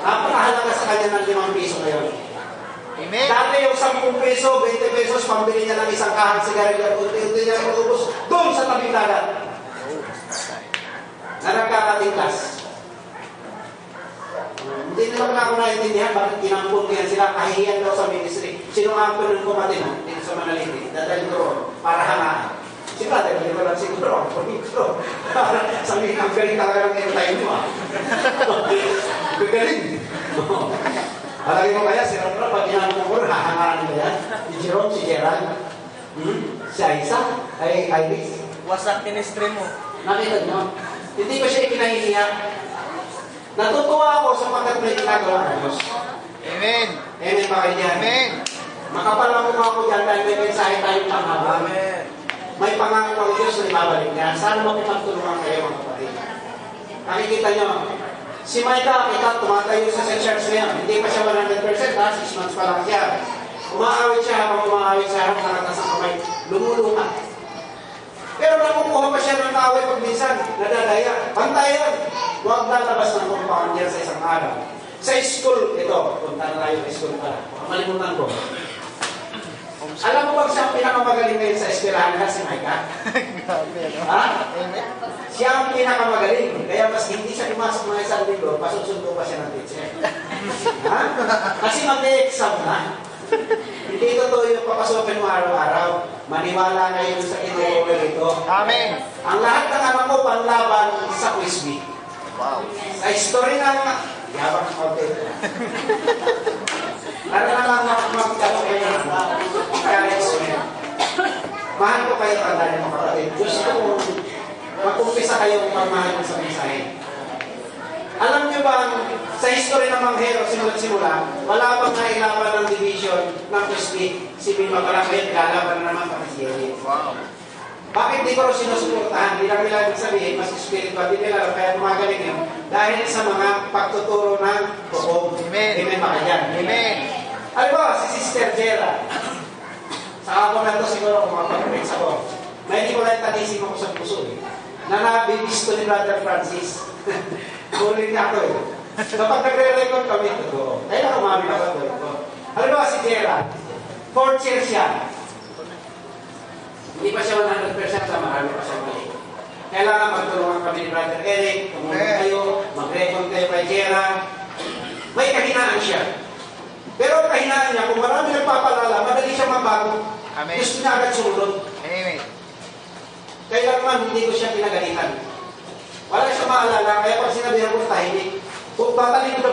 Napakahalaga sa kanya ng 5 piso ngayon. Amen. Dati yung 10 peso, 20 pesos, pambili niya ng isang kahang sigarilyo, unti-unti niya matubos doon sa tabing dagat. Na nagkakatingkas. Hindi nila pala ako naintindihan bakit kinampun niyan sila, kahihiyan daw sa ministry. Sino ang ako nung kumatin dito sa Manaliti? Dadalhin ko roon para hangaan. Si Brother, hindi ko lang siguro ako dito. Sabi, ang galing talaga ng airtime mo ah. Gagaling. Alagay mo kaya, si Rambra, pag kinampun ko, hahangaan nila yan. Si Jerome, si Gerald, si Aiza, ay Iris. Wasak ministry mo. Nakita niyo? Hindi ko siya ikinahihiya. Natutuwa ako sapagkat may ginagawa ng Diyos. Amen. Amen pa kayo dyan. Amen. Makapal ang mukha ko dyan dahil may mensahe tayong panghabang. Amen. May pangako ang Diyos na ibabalik niya. Sana makipagtulungan kayo mga kapatid. Nakikita niyo, si Micah, kita tumatayo sa church ngayon. Hindi pa siya 100%, 6 months pa lang siya. Umaawit siya habang umaawit siya habang nakatas ang kamay. Lumulunga. Pero nakukuha pa siya ng kaaway pag minsan, nadadaya. Pantayan. Huwag lalabas ng compound yan sa isang araw. Sa school, ito, punta na tayo sa school pala. Malimutan ko. Alam mo bang siya ang pinakamagaling ngayon sa eskwelahan na si Micah? Grabe, ano? Ha? Amen. Siya ang pinakamagaling. Kaya mas hindi siya pumasok mga isang linggo, pasusundo pa siya ng teacher. Ha? Kasi mag-exam na. Hindi totoo yung papasokin mo araw-araw. Maniwala kayo sa kinukuha ito. Amen. Ang lahat ng anak ko panlaban sa quiz week. Wow. Sa history ng yabang ng konti. Para naman magkano kayo ng mahal ko kayo tanda niyo mga kapatid. Gusto ko mag-umpisa kayong magmahal sa mensahe. Alam niyo ba, sa history ng Manghero, simula, wala bang nailaban ng division ng Quiz-Week? Si Bima pala ngayon, lalaban na naman kami si Yeli. Wow. Bakit di ko rin sinusuportahan? Hindi lang nila sabihin, mas spiritual din nila, kaya gumagaling yun. Dahil sa mga pagtuturo ng bukog. Amen. Amen pa kayan. Amen. Alam mo, si Sister Jera, sa ako na ito siguro kung mapag-preach ako, may hindi ko lang tanisip ako sa puso eh, na nabibisto ni Brother Francis. Huli niya ako eh. Kapag nagre-record kami, totoo. Kaya umami ako ito. Alam mo, si Jera, 4th year siya. Hindi pa siya 100% sa marami pa siya mali. kailangan magtulungan kami ni Brother Eric, tumulong kayo, mag-recon kayo kay Jera. May kahinaan siya. Pero ang kahinaan niya, kung marami nagpapalala, madali siya mabago. Amen. Gusto niya agad sumunod. Amen. Kaya naman, hindi ko siya pinagalitan. Wala siya maalala, kaya pag sinabihan ko tahimik, kung babalik ko,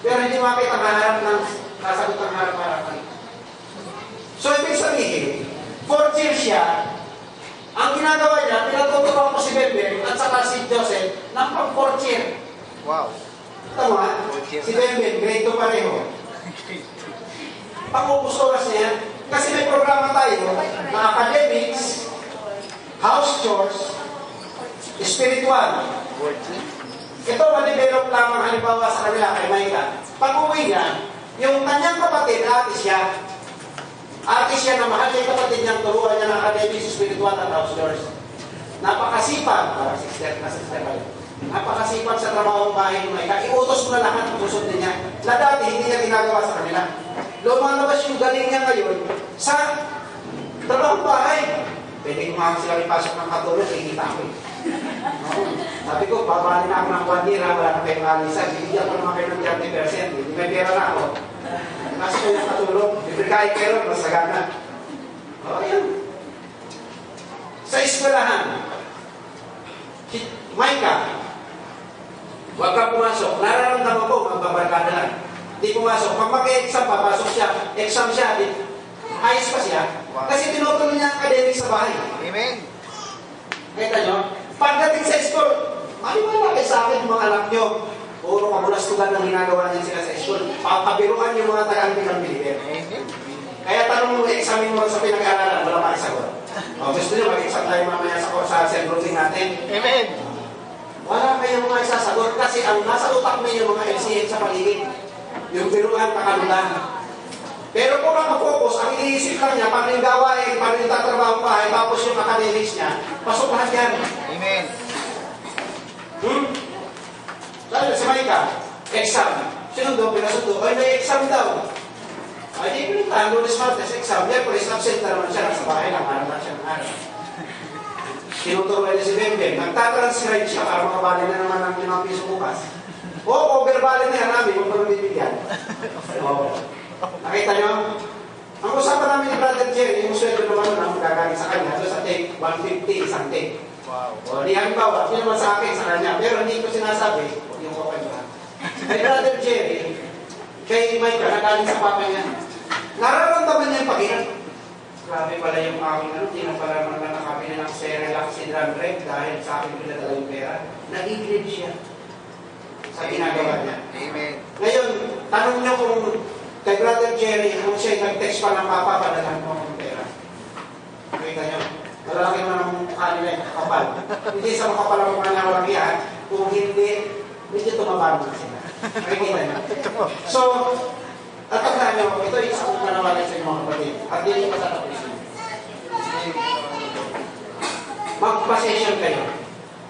pero hindi makita ang harap ng nasagot ang harap-harapan. So, ibig sabihin, 4 years siya, ang ginagawa niya, pinatuturuan ko si Bembe at saka si Joseph ng pang 4 year. Wow. Tama? Si Bembe, grade 2 pareho. Pang-upusturas niya, kasi may programa tayo na academics, house chores, spiritual. Ito, ma-develop lamang halimbawa sa kanila kay Micah. Pag-uwi niya, yung kanyang kapatid, ate siya na mahal niya yung kapatid niyang turuan niya ng academics, spiritual at house chores. Napakasipag, parang sister pa rin. Napakasipag sa trabaho ng bahay ni Micah. Iutos mo na lahat ng susundin niya. Na dati, hindi niya ginagawa sa kanila. Lumalabas yung galing niya ngayon sa trabaho ng bahay. Pwede kumahang sila ipasok ng katulog, ikita ko. Sabi ko, babali na ako ng 1 year, wala na kayong alisan. Bibigyan ko naman kayo ng 30%. Hindi may pera na ako. Kasi ko yung katulog, bibigay kayo, mas sagana. O, yan. Sa eskwelahan, Micah, huwag ka pumasok. Nararamdaman ko, magbabarkada lang. Hindi pumasok. Pag mag-exam, papasok siya. Exam siya, ayos pa siya. Kasi tinutuloy niya ang academics sa bahay. Amen. Kita nyo? Pagdating sa school, maniwala kayo sa akin mga anak nyo. Puro kabulastugan ng ginagawa niya sila sa school. Papabiruan yung mga taga-antigang believer. Amen. Kaya tanong mo, examine mo sa pinag-aaralan, wala makisagot. O, gusto nyo, mag-exam tayo mamaya sa St. Routine natin. Amen. Wala kayong mga isasagot kasi ang nasa utak ninyo mga LCM sa paligid. Yung biruan, kakalula. Pero kung mag-focus, ang iniisip lang niya, pag yung gawain, pag yung tatrabaho pa, tapos yung academics niya, pasok lahat yan. Amen. Dahil si Micah, exam. Sinundo, pinasundo, ay may exam daw. Ay, di pinuntahan, lunes martes, exam. Therefore, absent na naman siya, nasa bahay lang, araw na siya ng araw. Tinuturuan niya si Bembe, nagtatranscribe siya para makabali na naman ng 5 piso bukas. O, overbali na yan namin, kung naman bibigyan. Oo. Nakita nyo? Ang usapan namin ni Brother Jerry, yung sweldo naman na magagaling sa kanya, doon sa take, 150, isang take. Wow. O, di halimbawa, yun naman sa akin, sa kanya. Pero hindi ko sinasabi, yung kapag kay Brother Jerry, kay Micah, nagaling sa papa niya. Nararamdaman niya yung pag-ingat. Grabe pala yung aking ano, di na pala man lang nakabili ng Cerelac si Drum Break dahil sa akin pinadala yung pera. Nag-i-grade siya sa ginagawa niya. Amen. Ngayon, tanong niyo kung kay Brother Jerry, kung siya nag-text pa ng papa, padalahan mo ng pera. Nakita niyo, malalaki naman ang mukha nila yung kapal. Hindi sa makapal ang mukha niya walang yan, kung hindi, medyo tumabang na sila. Nakikita niyo. So, at tandaan niyo, ito yung isa kong manawalan sa inyo mga kapatid. At hindi niyo matatapusin. Mag-pasession kayo.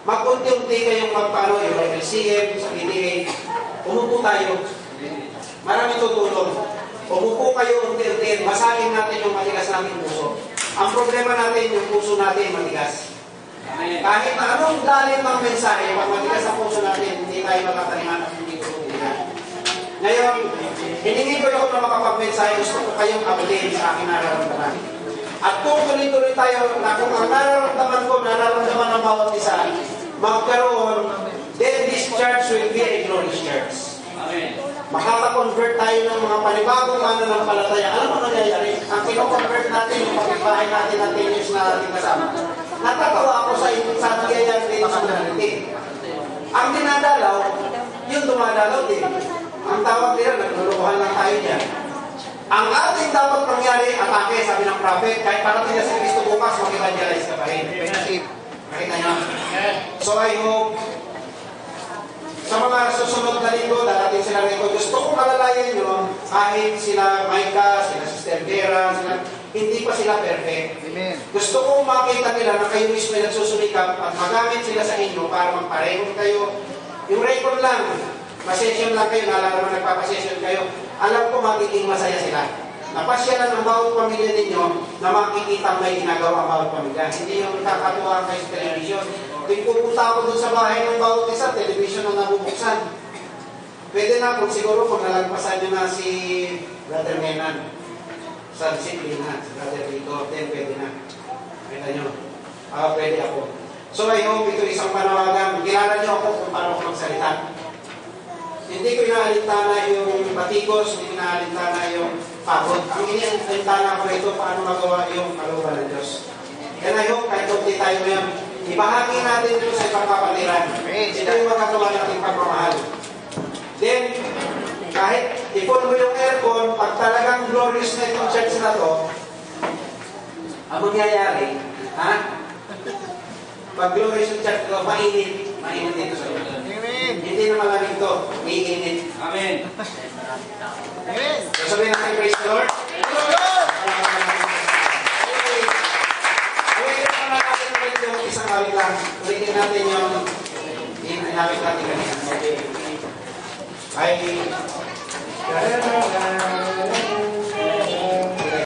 Mag-unti-unti kayong magpaano, yung LCM, sa PTA. Umupo tayo. Maraming tutulong. Umupo kayo unti-unti. Masakin natin yung matigas natin puso. Ang problema natin, yung puso natin matigas. Kahit na anong dalim ng mensahe, pag matigas ang puso natin, hindi tayo matataniman at hindi tutulungan. Ngayon, hiningi ko yung na makapag-mensahe, gusto ko kayong abulin sa aking nararamdaman. At kung tuloy-tuloy tayo, na kung ang nararamdaman ko, nararamdaman ng bawat isa, magkaroon, then this church will be a glorious church. Makaka-convert tayo ng mga panibagong mananampalataya. Alam mo nangyayari? Ang kino-convert natin, yung pagkibahay natin ng 10 years na natin kasama. Natatawa ako sa nangyayari dito sa community. Ang dinadalaw, yung dumadalaw din. Ang tawag nila, naglulukuhan lang tayo dyan. Ang ating dapat mangyari, atake, sabi ng prophet, kahit parating na si Kristo bukas, mag-evangelize ka pa rin. Nakita niyo? So I hope, sa mga susunod na linggo, darating sila rito, gusto kong alalayan nyo, kahit sila Micah, sila Sister Vera, hindi pa sila perfect. Amen. Gusto kong makita nila na kayo mismo ay nagsusulikap at magamit sila sa inyo para magpareho kayo. Yung record lang, pasession lang kayo, naalala naman nagpapasession kayo, alam ko magiging masaya sila. napasyalan ng bawat pamilya ninyo na makikita may ginagawa ang bawat pamilya. Hindi yung kakatuwa kayo sa television. Kung pupunta ako dun sa bahay ng bawat isa, television na nabubuksan. Pwede na kung siguro kung nalagpasan nyo na si Brother Menan sa disiplina, si Brother Vito, then pwede na. Kita nyo. Pwede ako. So I hope ito isang panawagan. Kilala nyo ako kung paano ako magsalita. Hindi ko inaalintana yung batikos, hindi ko inaalintana yung pagod. Ang inaalintana ko ito paano magawa yung kalooban ng Diyos. And I hope kahit hindi tayo ngayon, ibahagi natin ito sa ibang kapatiran. Ito yung magagawa natin pagmamahal. Then, kahit ipon mo yung aircon, pag talagang glorious na itong church na to, ang mangyayari, ha? Pag glorious yung church na to, mainit. Mainit dito sa iyo. Amen. Hindi na malamig to, iinit. Amen. Amen. So sabihin natin, praise the Lord. Ulitin natin ulit yung isang awit lang. Ulitin natin yung inawit natin kanina. Ay,